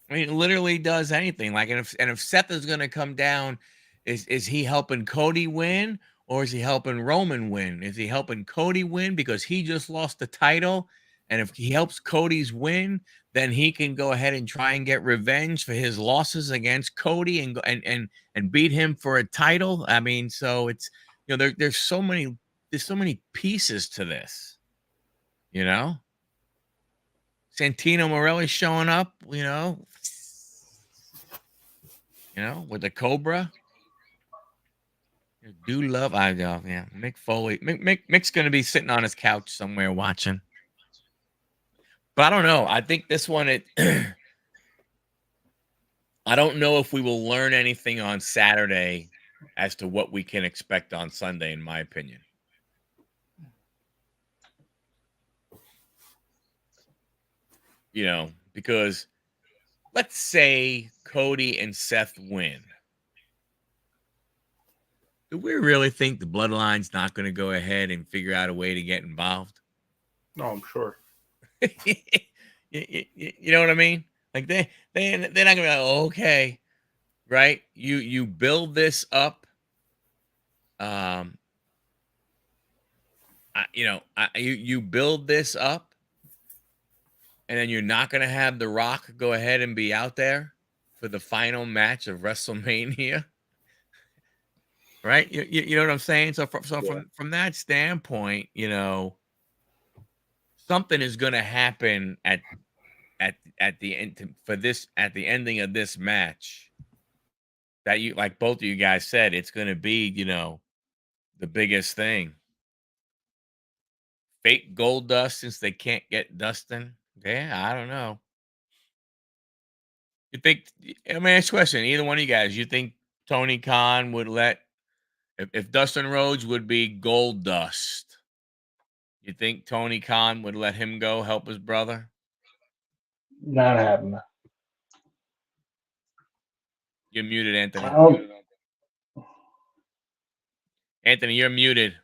I mean, it literally does anything. Like, and if Seth is going to come down, is he helping Cody win? Or is he helping Roman win? Is he helping Cody win because he just lost the title? And if he helps Cody's win, then he can go ahead and try and get revenge for his losses against Cody and beat him for a title. I mean, so it's, you know, there's so many pieces to this. You know, Santino Morelli showing up. You know, with the Cobra. Do love yeah. Mick Foley. Mick's gonna be sitting on his couch somewhere watching. But I don't know. I think this one I don't know if we will learn anything on Saturday as to what we can expect on Sunday, in my opinion. Because let's say Cody and Seth win. Do we really think the Bloodline's not going to go ahead and figure out a way to get involved? No, I'm sure. You know what I mean? Like they're not going to be like, oh, okay, right? You build this up. You build this up, and then you're not going to have The Rock go ahead and be out there for the final match of WrestleMania. Right? You know what I'm saying? So from that standpoint, something is going to happen at the end at the ending of this match that like both of you guys said, it's going to be, the biggest thing. Fake gold dust since they can't get Dustin. Yeah, I don't know. You think? Let me ask a question. Either one of you guys, you think Tony Khan would let if Dustin Rhodes would be gold dust? You think Tony Khan would let him go help his brother? Not happening. You're muted, Anthony. I Anthony, you're muted.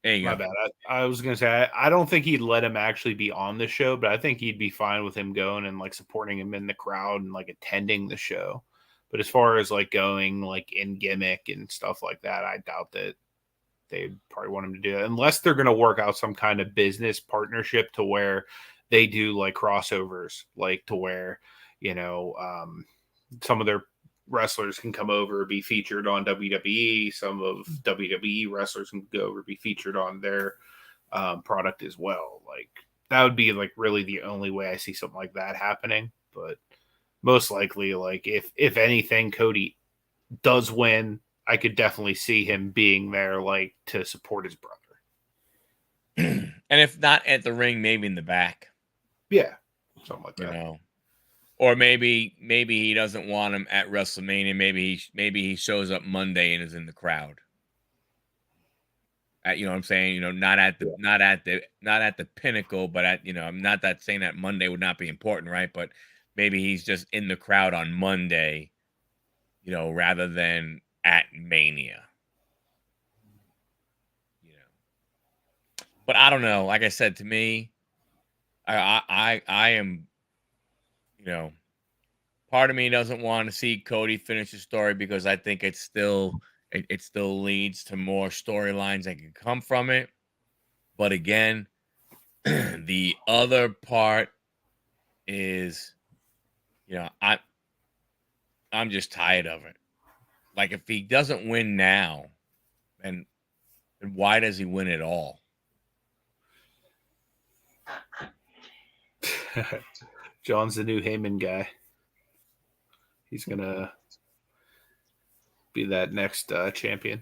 There you My go. bad. I was gonna say I don't think he'd let him actually be on the show, but I think he'd be fine with him going and like supporting him in the crowd and like attending the show. But as far as like going like in gimmick and stuff like that, I doubt that they'd probably want him to do that unless they're gonna work out some kind of business partnership to where they do like crossovers, like to where some of their wrestlers can come over, be featured on WWE. Some of WWE wrestlers can go over, be featured on their product as well. Like that would be like really the only way I see something like that happening. But most likely, like if anything, Cody does win, I could definitely see him being there, like to support his brother. And if not at the ring, maybe in the back. Yeah, something like that. Or maybe he doesn't want him at WrestleMania. Maybe he shows up Monday and is in the crowd. You know what I'm saying? Not at the pinnacle, but I'm not that saying that Monday would not be important, right? But maybe he's just in the crowd on Monday, rather than at Mania. But I don't know. Like I said, to me, I am. Part of me doesn't want to see Cody finish his story because I think it still leads to more storylines that can come from it. But again, the other part is, I'm just tired of it. Like if he doesn't win now, then why does he win at all? John's the new Heyman guy. He's gonna be that next champion.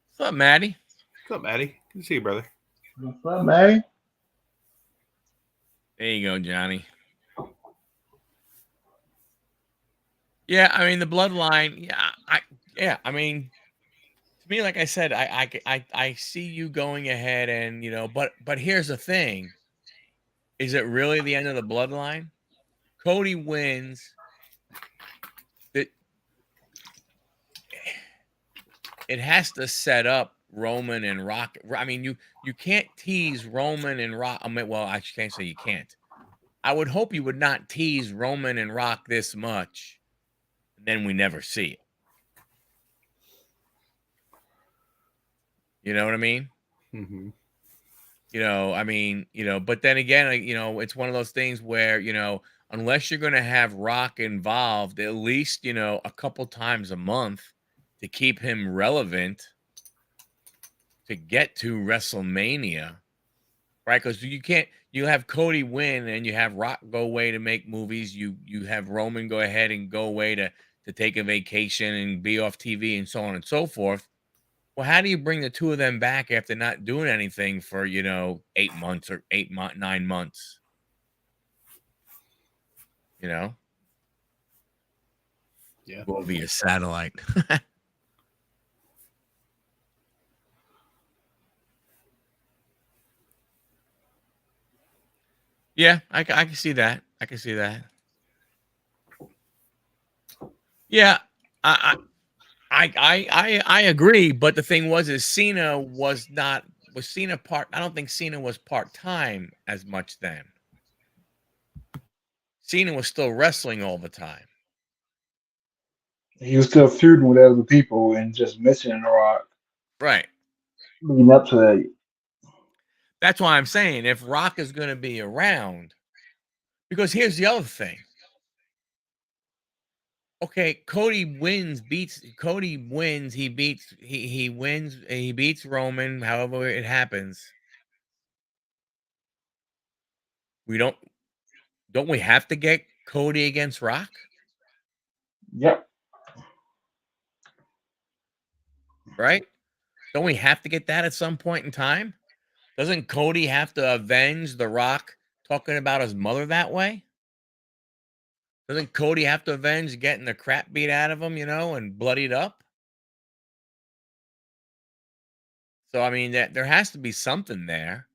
What's up, Maddie? What's up, Maddie? Good to see you, brother. What's up, Maddie? There you go, Johnny. Yeah, I mean the bloodline. I mean, to me, like I said, I see you going ahead, and but here's the thing: is it really the end of the bloodline? Cody wins. It has to set up Roman and Rock. I mean, you can't tease Roman and Rock. I mean, well, I can't say you can't. I would hope you would not tease Roman and Rock this much, and then we never see it. You know what I mean? Mm-hmm. But then again, it's one of those things where, unless you're going to have Rock involved at least, a couple times a month to keep him relevant to get to WrestleMania, right? Because you you have Cody win and you have Rock go away to make movies. You have Roman go ahead and go away to take a vacation and be off TV and so on and so forth. Well, how do you bring the two of them back after not doing anything for 8 months or 9 months? Yeah. Go via satellite. Yeah, I can see that. I can see that. Yeah, I agree. But the thing is Cena was Cena part. I don't think Cena was part-time as much then. Cena was still wrestling all the time. He was still feuding with other people and just missing The Rock. Right. Leading up to that. That's why I'm saying if Rock is going to be around, because here's the other thing. Okay, Cody wins, he beats Roman, however it happens. Don't we have to get Cody against Rock? Yep. Right? Don't we have to get that at some point in time? Doesn't Cody have to avenge The Rock talking about his mother that way? Doesn't Cody have to avenge getting the crap beat out of him, and bloodied up? So, I mean, that there has to be something there.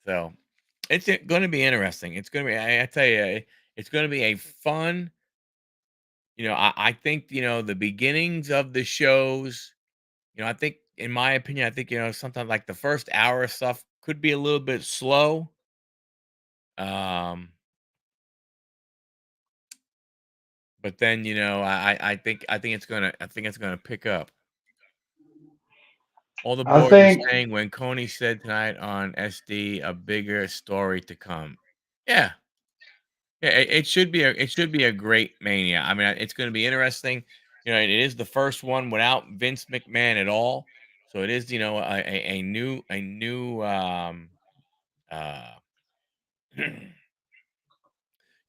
So, it's going to be interesting. It's going to be, I tell you, it's going to be a fun, I think, the beginnings of the shows, I think, in my opinion, I think, sometimes like the first hour of stuff could be a little bit slow. But then, I think it's gonna pick up. All the I boys are think saying when Coney said tonight on SD, a bigger story to come. Yeah. Yeah, it should be a great Mania. I mean, it's going to be interesting. It is the first one without Vince McMahon at all. So it is, a new uh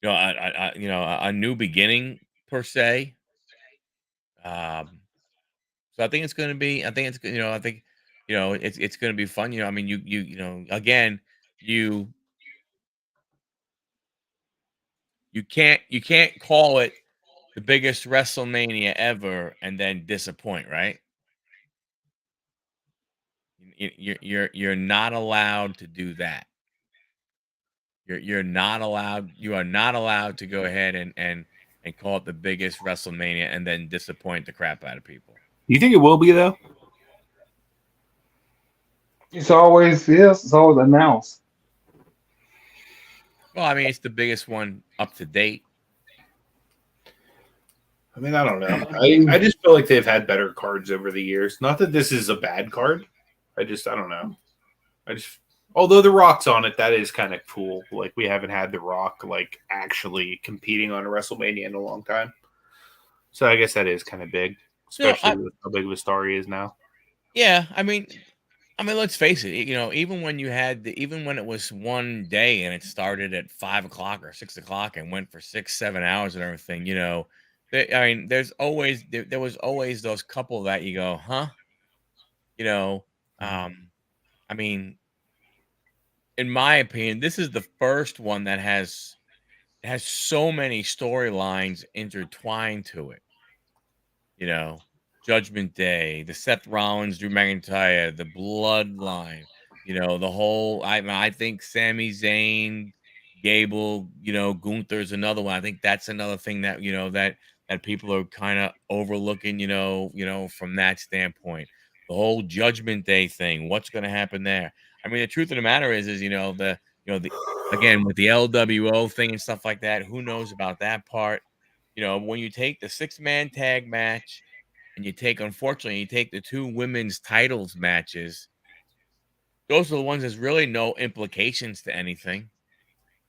a new beginning per se. So I think it's going to be. I think it's I think it's going to be fun. I mean, again, you you can't call it the biggest WrestleMania ever and then disappoint, right? You're not allowed to do that. You're not allowed. You are not allowed to go ahead and call it the biggest WrestleMania and then disappoint the crap out of people. You think it will be though? it's always announced. Well, I mean, it's the biggest one up to date. I mean, I don't know. I just feel like they've had better cards over the years. Not that this is a bad card. I don't know. Although The Rock's on it, that is kind of cool. Like, we haven't had The Rock, like, actually competing on a WrestleMania in a long time. So I guess that is kind of big, especially with how big of a star he is now. Yeah, I mean, let's face it. Even when when it was one day and it started at 5 o'clock or 6 o'clock and went for 6-7 hours and everything. I mean, there was always those couple that you go, huh? I mean, in my opinion, this is the first one that has so many storylines intertwined to it. Judgment Day, the Seth Rollins, Drew McIntyre, the Bloodline, the whole. I think Sami Zayn, Gable, Gunther's another one. I think that's another thing that that people are kind of overlooking. From that standpoint, the whole Judgment Day thing. What's going to happen there? I mean, the truth of the matter is the again with the LWO thing and stuff like that. Who knows about that part? When you take the 6-man tag match. And unfortunately, you take the 2 women's titles matches. Those are the ones there's really no implications to anything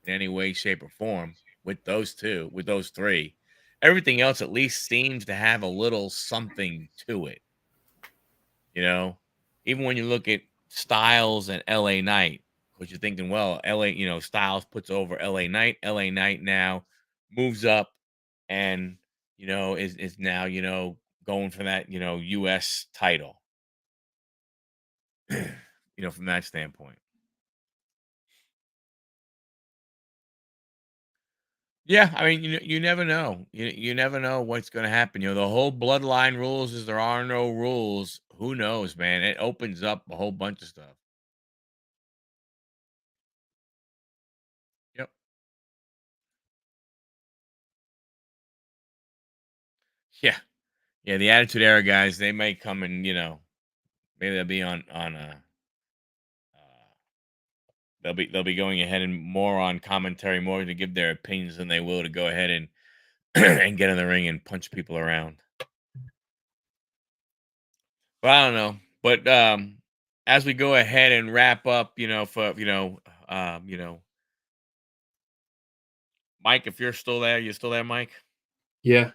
in any way, shape, or form with those 3. Everything else at least seems to have a little something to it. Even when you look at Styles and LA Knight, because you're thinking, well, LA, Styles puts over LA Knight. LA Knight now moves up and, is now, going for that, US title, from that standpoint. Yeah, I mean, you never know. You never know what's going to happen. The whole bloodline rules is there are no rules. Who knows, man? It opens up a whole bunch of stuff. Yep. Yeah. Yeah, the Attitude Era guys, they may come and, maybe they'll be on they'll be going ahead and more on commentary, more to give their opinions than they will to go ahead and and get in the ring and punch people around. But I don't know. But as we go ahead and wrap up, Mike, if you're still there, you still there, Mike? Yeah.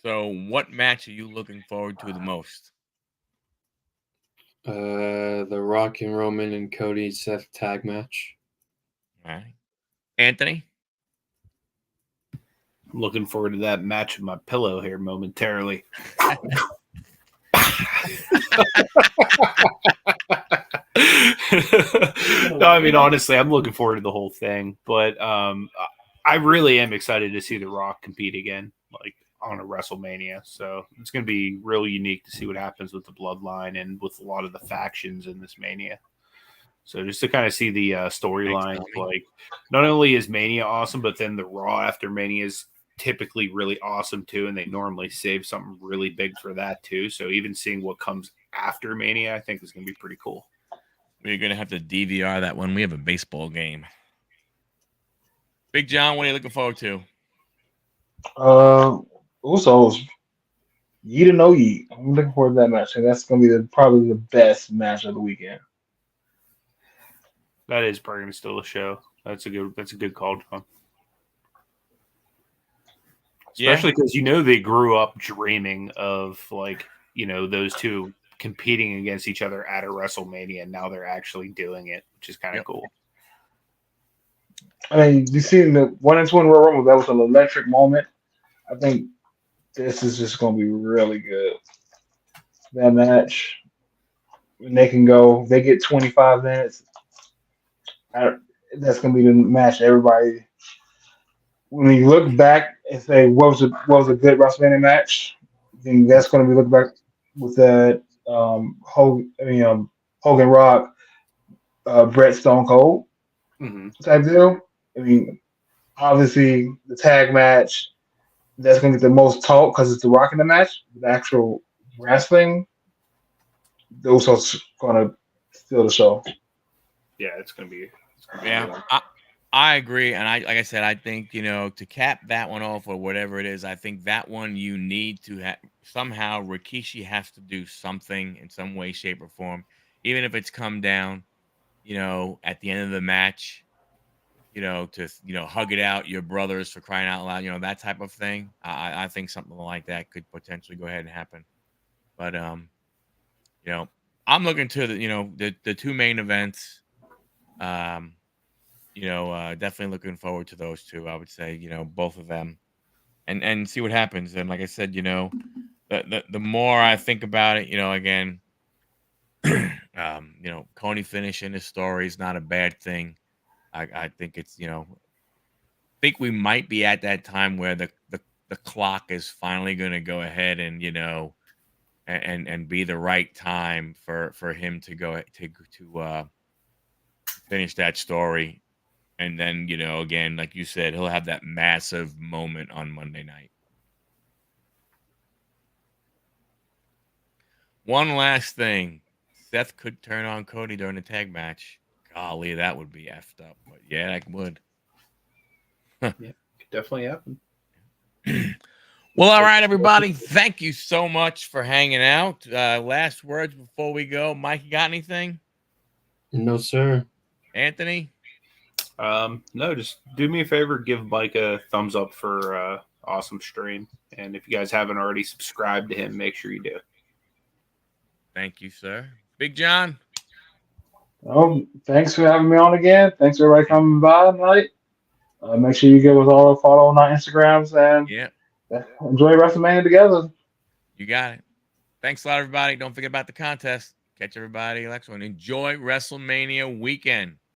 So what match are you looking forward to the most? The Rock and Roman and Cody Seth tag match. All right. Anthony? I'm looking forward to that match with my pillow here momentarily. No, I mean, honestly, I'm looking forward to the whole thing, but I really am excited to see The Rock compete again, like on a WrestleMania. So it's going to be real unique to see what happens with the bloodline and with a lot of the factions in this Mania. So just to kind of see the storyline, like not only is Mania awesome, but then the Raw after Mania is typically really awesome too, and they normally save something really big for that too. So even seeing what comes after Mania, I think is going to be pretty cool. We're going to have to DVR that one. We have a baseball game. Big John, what are you looking forward to? Usos. Yeet or no yeet. I'm looking forward to that match. And that's going to be probably the best match of the weekend. That is probably going to steal the show. That's a good call, John. Especially because they grew up dreaming of those two competing against each other at a WrestleMania, and now they're actually doing it, which is kind of cool. I mean, you see the 1 and 2 in Royal Rumble, that was an electric moment. I think this is just going to be really good. That match, when they get 25 minutes. That's going to be the match. Everybody, when you look back and say what was a good WrestleMania match, then that's going to be looked back with that Hogan Rock, Brett Stone Cold type deal. I mean, obviously the tag match that's going to get the most talk because it's the Rock in the match. The actual wrestling, those are going to steal the show. Yeah, it's going to be. Yeah, I agree, and like I said, I think to cap that one off or whatever it is, I think that one you need to somehow Rikishi has to do something in some way, shape, or form, even if it's come down, at the end of the match, to hug it out your brothers for crying out loud, that type of thing. I think something like that could potentially go ahead and happen, but I'm looking to the two main events. Definitely looking forward to those two. I would say, both of them, and see what happens. And like I said, the more I think about it, again, Cody finishing his story is not a bad thing. I think it's, think we might be at that time where the clock is finally going to go ahead and, and be the right time for him to go to finish that story. And then, again, like you said, he'll have that massive moment on Monday night. One last thing. Seth could turn on Cody during the tag match. Golly, that would be effed up. But yeah, that would. Yeah, could definitely happen. Well, all right, everybody. Thank you so much for hanging out. Last words before we go. Mike, you got anything? No, sir. Anthony? No, just do me a favor, give Mike a thumbs up for awesome stream. And if you guys haven't already subscribed to him, make sure you do. Thank you, sir. Big John? Thanks for having me on again. Thanks for everybody coming by tonight. Make sure you give us all a follow on our Instagrams and enjoy WrestleMania together. You got it. Thanks a lot, everybody. Don't forget about the contest. Catch everybody next one. Enjoy WrestleMania weekend.